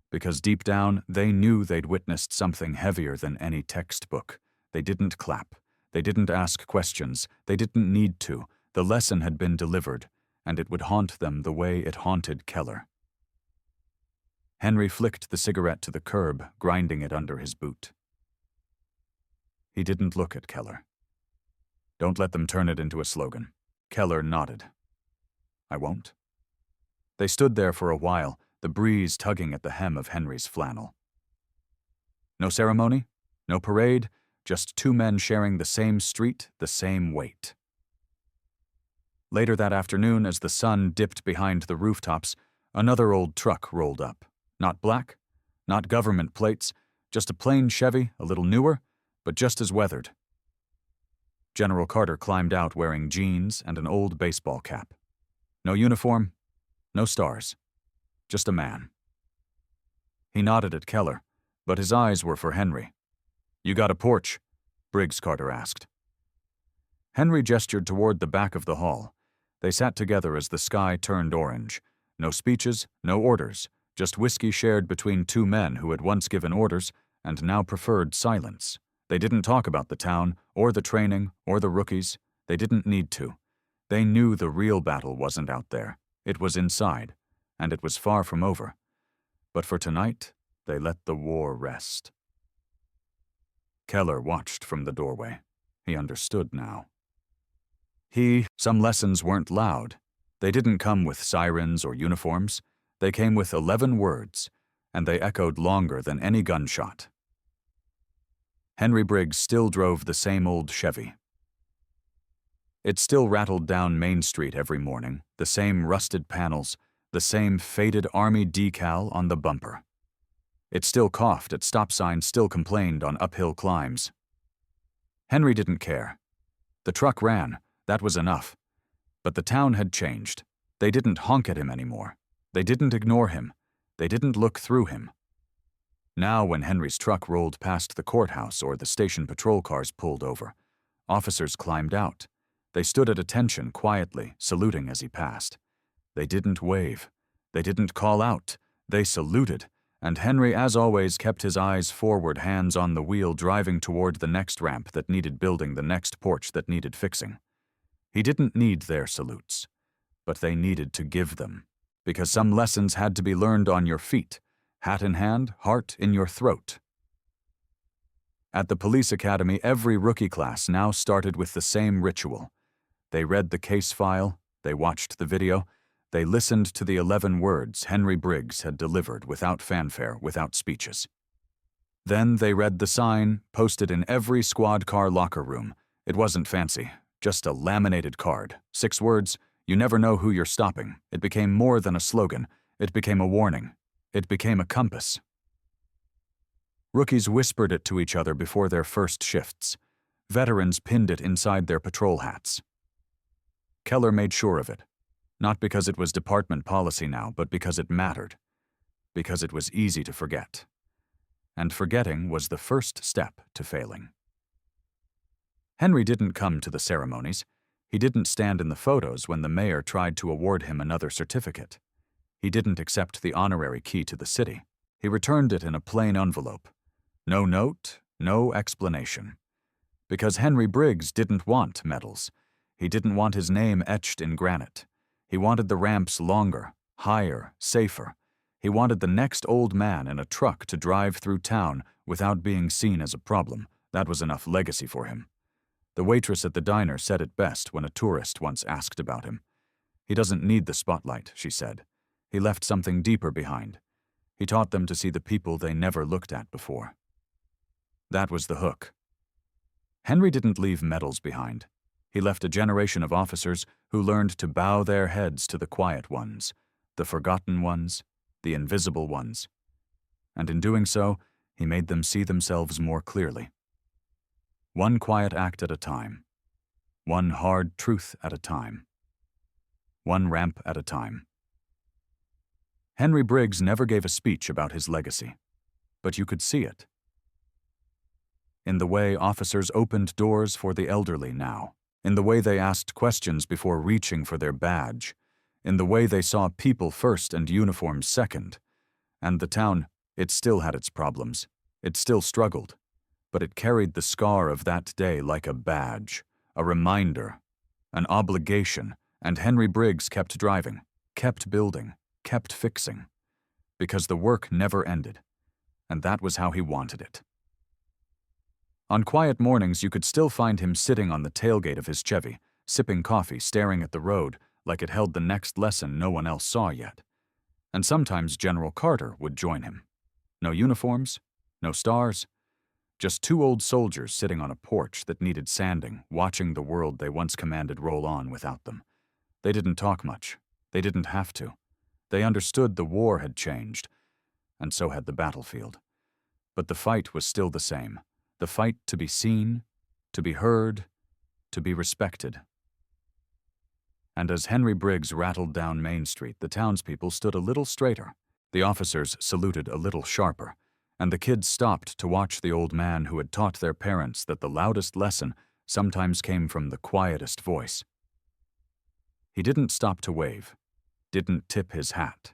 Because deep down, they knew they'd witnessed something heavier than any textbook. They didn't clap. They didn't ask questions. They didn't need to. The lesson had been delivered, and it would haunt them the way it haunted Keller. Henry flicked the cigarette to the curb, grinding it under his boot. He didn't look at Keller. Don't let them turn it into a slogan. Keller nodded. I won't. They stood there for a while, the breeze tugging at the hem of Henry's flannel. No ceremony, no parade, just two men sharing the same street, the same weight. Later that afternoon, as the sun dipped behind the rooftops, another old truck rolled up. Not black, not government plates, just a plain Chevy, a little newer, but just as weathered. General Carter climbed out wearing jeans and an old baseball cap. No uniform, no stars, just a man. He nodded at Keller, but his eyes were for Henry. You got a porch? Briggs Carter asked. Henry gestured toward the back of the hall. They sat together as the sky turned orange. No speeches, no orders. Just whiskey shared between two men who had once given orders and now preferred silence. They didn't talk about the town, or the training, or the rookies. They didn't need to. They knew the real battle wasn't out there. It was inside, and it was far from over. But for tonight, they let the war rest. Keller watched from the doorway. He understood now. Some lessons weren't loud. They didn't come with sirens or uniforms. They came with 11 words, and they echoed longer than any gunshot. Henry Briggs still drove the same old Chevy. It still rattled down Main Street every morning, the same rusted panels, the same faded Army decal on the bumper. It still coughed at stop signs, still complained on uphill climbs. Henry didn't care. The truck ran, that was enough. But the town had changed. They didn't honk at him anymore. They didn't ignore him. They didn't look through him. Now, when Henry's truck rolled past the courthouse or the station patrol cars pulled over, officers climbed out. They stood at attention quietly, saluting as he passed. They didn't wave. They didn't call out. They saluted, and Henry, as always, kept his eyes forward, hands on the wheel, driving toward the next ramp that needed building, the next porch that needed fixing. He didn't need their salutes, but they needed to give them, because some lessons had to be learned on your feet, hat in hand, heart in your throat. At the police academy, every rookie class now started with the same ritual. They read the case file, they watched the video, they listened to the 11 words Henry Briggs had delivered without fanfare, without speeches. Then they read the sign, posted in every squad car locker room. It wasn't fancy, just a laminated card. 6 words, you never know who you're stopping. It became more than a slogan. It became a warning. It became a compass. Rookies whispered it to each other before their first shifts. Veterans pinned it inside their patrol hats. Keller made sure of it. Not because it was department policy now, but because it mattered. Because it was easy to forget. And forgetting was the first step to failing. Henry didn't come to the ceremonies. He didn't stand in the photos when the mayor tried to award him another certificate. He didn't accept the honorary key to the city. He returned it in a plain envelope. No note, no explanation. Because Henry Briggs didn't want medals. He didn't want his name etched in granite. He wanted the ramps longer, higher, safer. He wanted the next old man in a truck to drive through town without being seen as a problem. That was enough legacy for him. The waitress at the diner said it best when a tourist once asked about him. He doesn't need the spotlight, she said. He left something deeper behind. He taught them to see the people they never looked at before. That was the hook. Henry didn't leave medals behind. He left a generation of officers who learned to bow their heads to the quiet ones, the forgotten ones, the invisible ones. And in doing so, he made them see themselves more clearly. One quiet act at a time. One hard truth at a time. One ramp at a time. Henry Briggs never gave a speech about his legacy, but you could see it. In the way officers opened doors for the elderly now, in the way they asked questions before reaching for their badge, in the way they saw people first and uniforms second. And the town, it still had its problems. It still struggled. But it carried the scar of that day like a badge, a reminder, an obligation, and Henry Briggs kept driving, kept building, kept fixing, because the work never ended, and that was how he wanted it. On quiet mornings, you could still find him sitting on the tailgate of his Chevy, sipping coffee, staring at the road like it held the next lesson no one else saw yet. And sometimes General Carter would join him. No uniforms, no stars, just 2 old soldiers sitting on a porch that needed sanding, watching the world they once commanded roll on without them. They didn't talk much. They didn't have to. They understood the war had changed, and so had the battlefield. But the fight was still the same. The fight to be seen, to be heard, to be respected. And as Henry Briggs rattled down Main Street, the townspeople stood a little straighter. The officers saluted a little sharper, and the kids stopped to watch the old man who had taught their parents that the loudest lesson sometimes came from the quietest voice. He didn't stop to wave, didn't tip his hat.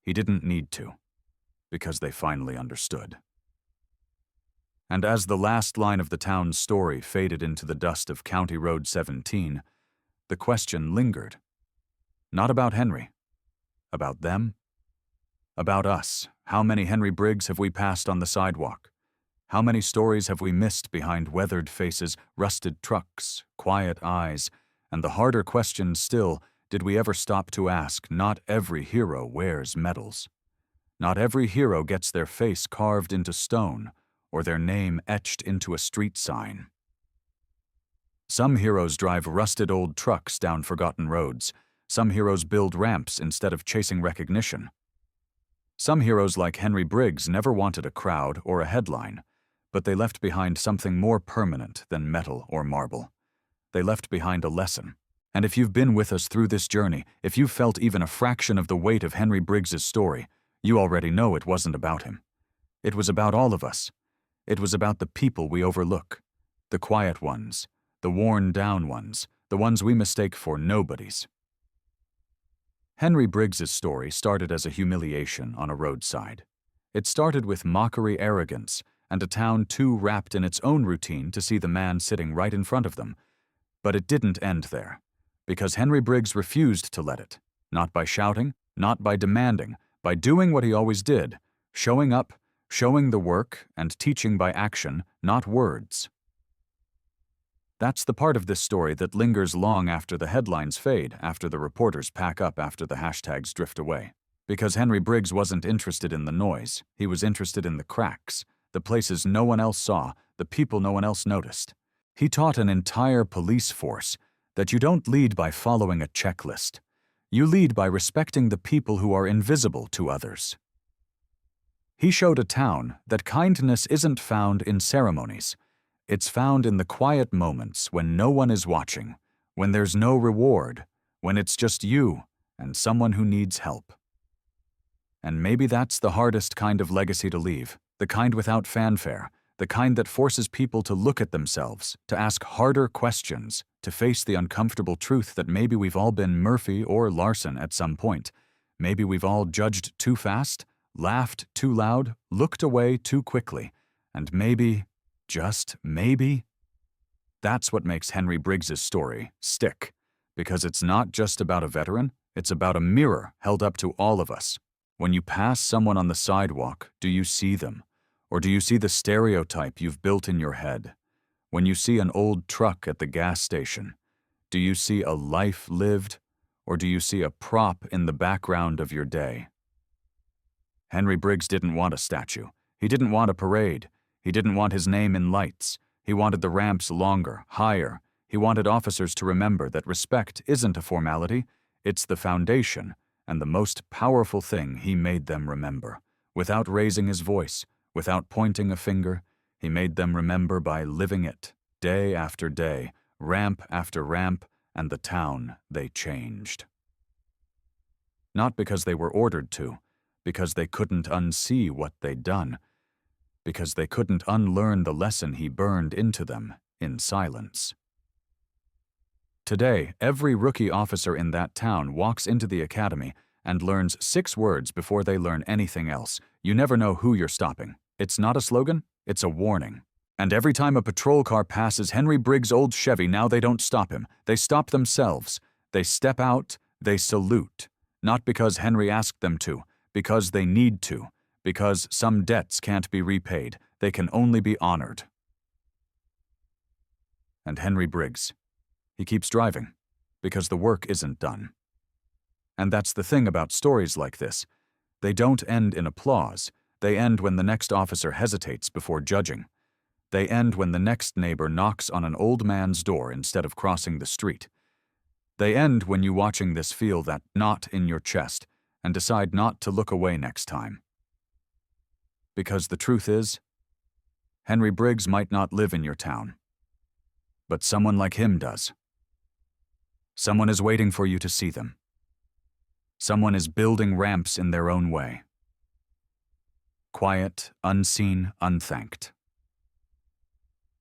He didn't need to, because they finally understood. And as the last line of the town's story faded into the dust of County Road 17, the question lingered. Not about Henry. About them. About us. How many Henry Briggs have we passed on the sidewalk? How many stories have we missed behind weathered faces, rusted trucks, quiet eyes, and the harder question still, did we ever stop to ask, not every hero wears medals. Not every hero gets their face carved into stone, or their name etched into a street sign. Some heroes drive rusted old trucks down forgotten roads. Some heroes build ramps instead of chasing recognition. Some heroes like Henry Briggs never wanted a crowd or a headline, but they left behind something more permanent than metal or marble. They left behind a lesson. And if you've been with us through this journey, if you've felt even a fraction of the weight of Henry Briggs's story, You already know it wasn't about him. It was about all of us. It was about the people we overlook. The quiet ones, the worn-down ones, the ones we mistake for nobodies. Henry Briggs's story started as a humiliation on a roadside. It started with mockery arrogance and a town too wrapped in its own routine to see the man sitting right in front of them. But it didn't end there, because Henry Briggs refused to let it, not by shouting, not by demanding, by doing what he always did, showing up, showing the work, and teaching by action, not words. That's the part of this story that lingers long after the headlines fade, after the reporters pack up, after the hashtags drift away. Because Henry Briggs wasn't interested in the noise, he was interested in the cracks, the places no one else saw, the people no one else noticed. He taught an entire police force that you don't lead by following a checklist. You lead by respecting the people who are invisible to others. He showed a town that kindness isn't found in ceremonies. It's found in the quiet moments when no one is watching, when there's no reward, when it's just you and someone who needs help. And maybe that's the hardest kind of legacy to leave, the kind without fanfare, the kind that forces people to look at themselves, to ask harder questions, to face the uncomfortable truth that maybe we've all been Murphy or Larson at some point. Maybe we've all judged too fast, laughed too loud, looked away too quickly, and maybe, just maybe, that's what makes Henry Briggs's story stick, because it's not just about a veteran, it's about a mirror held up to all of us. When you pass someone on the sidewalk, do you see them? Or do you see the stereotype you've built in your head? When you see an old truck at the gas station, do you see a life lived, or do you see a prop in the background of your day? Henry Briggs didn't want a statue. He didn't want a parade. He didn't want his name in lights. He wanted the ramps longer, higher. He wanted officers to remember that respect isn't a formality, it's the foundation, and the most powerful thing he made them remember. Without raising his voice, without pointing a finger, he made them remember by living it, day after day, ramp after ramp, and the town they changed. Not because they were ordered to, because they couldn't unsee what they'd done, because they couldn't unlearn the lesson he burned into them in silence. Today, every rookie officer in that town walks into the academy and learns 6 words before they learn anything else. You never know who you're stopping. It's not a slogan, it's a warning. And every time a patrol car passes Henry Briggs' old Chevy, now they don't stop him. They stop themselves. They step out, they salute. Not because Henry asked them to, because they need to. Because some debts can't be repaid, they can only be honored. And Henry Briggs, he keeps driving, because the work isn't done. And that's the thing about stories like this. They don't end in applause. They end when the next officer hesitates before judging. They end when the next neighbor knocks on an old man's door instead of crossing the street. They end when you watching this feel that knot in your chest and decide not to look away next time. Because the truth is, Henry Briggs might not live in your town, but someone like him does. Someone is waiting for you to see them. Someone is building ramps in their own way. Quiet, unseen, unthanked.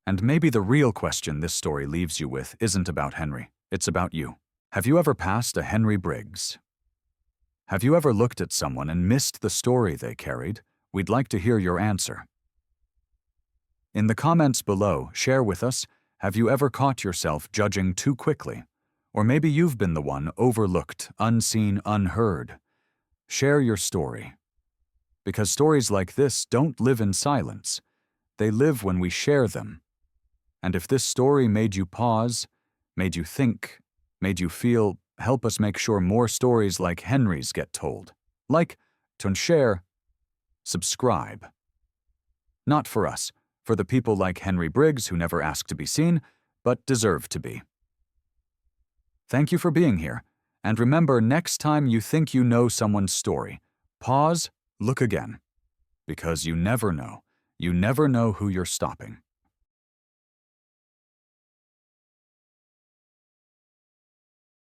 And maybe the real question this story leaves you with isn't about Henry, it's about you. Have you ever passed a Henry Briggs? Have you ever looked at someone and missed the story they carried? We'd like to hear your answer. In the comments below, share with us, have you ever caught yourself judging too quickly? Or maybe you've been the one overlooked, unseen, unheard. Share your story. Because stories like this don't live in silence. They live when we share them. And if this story made you pause, made you think, made you feel, help us make sure more stories like Henry's get told. Like, to share, subscribe. Not for us, for the people like Henry Briggs who never asked to be seen, but deserve to be. Thank you for being here, and remember, next time you think you know someone's story, pause, look again. Because you never know who you're stopping.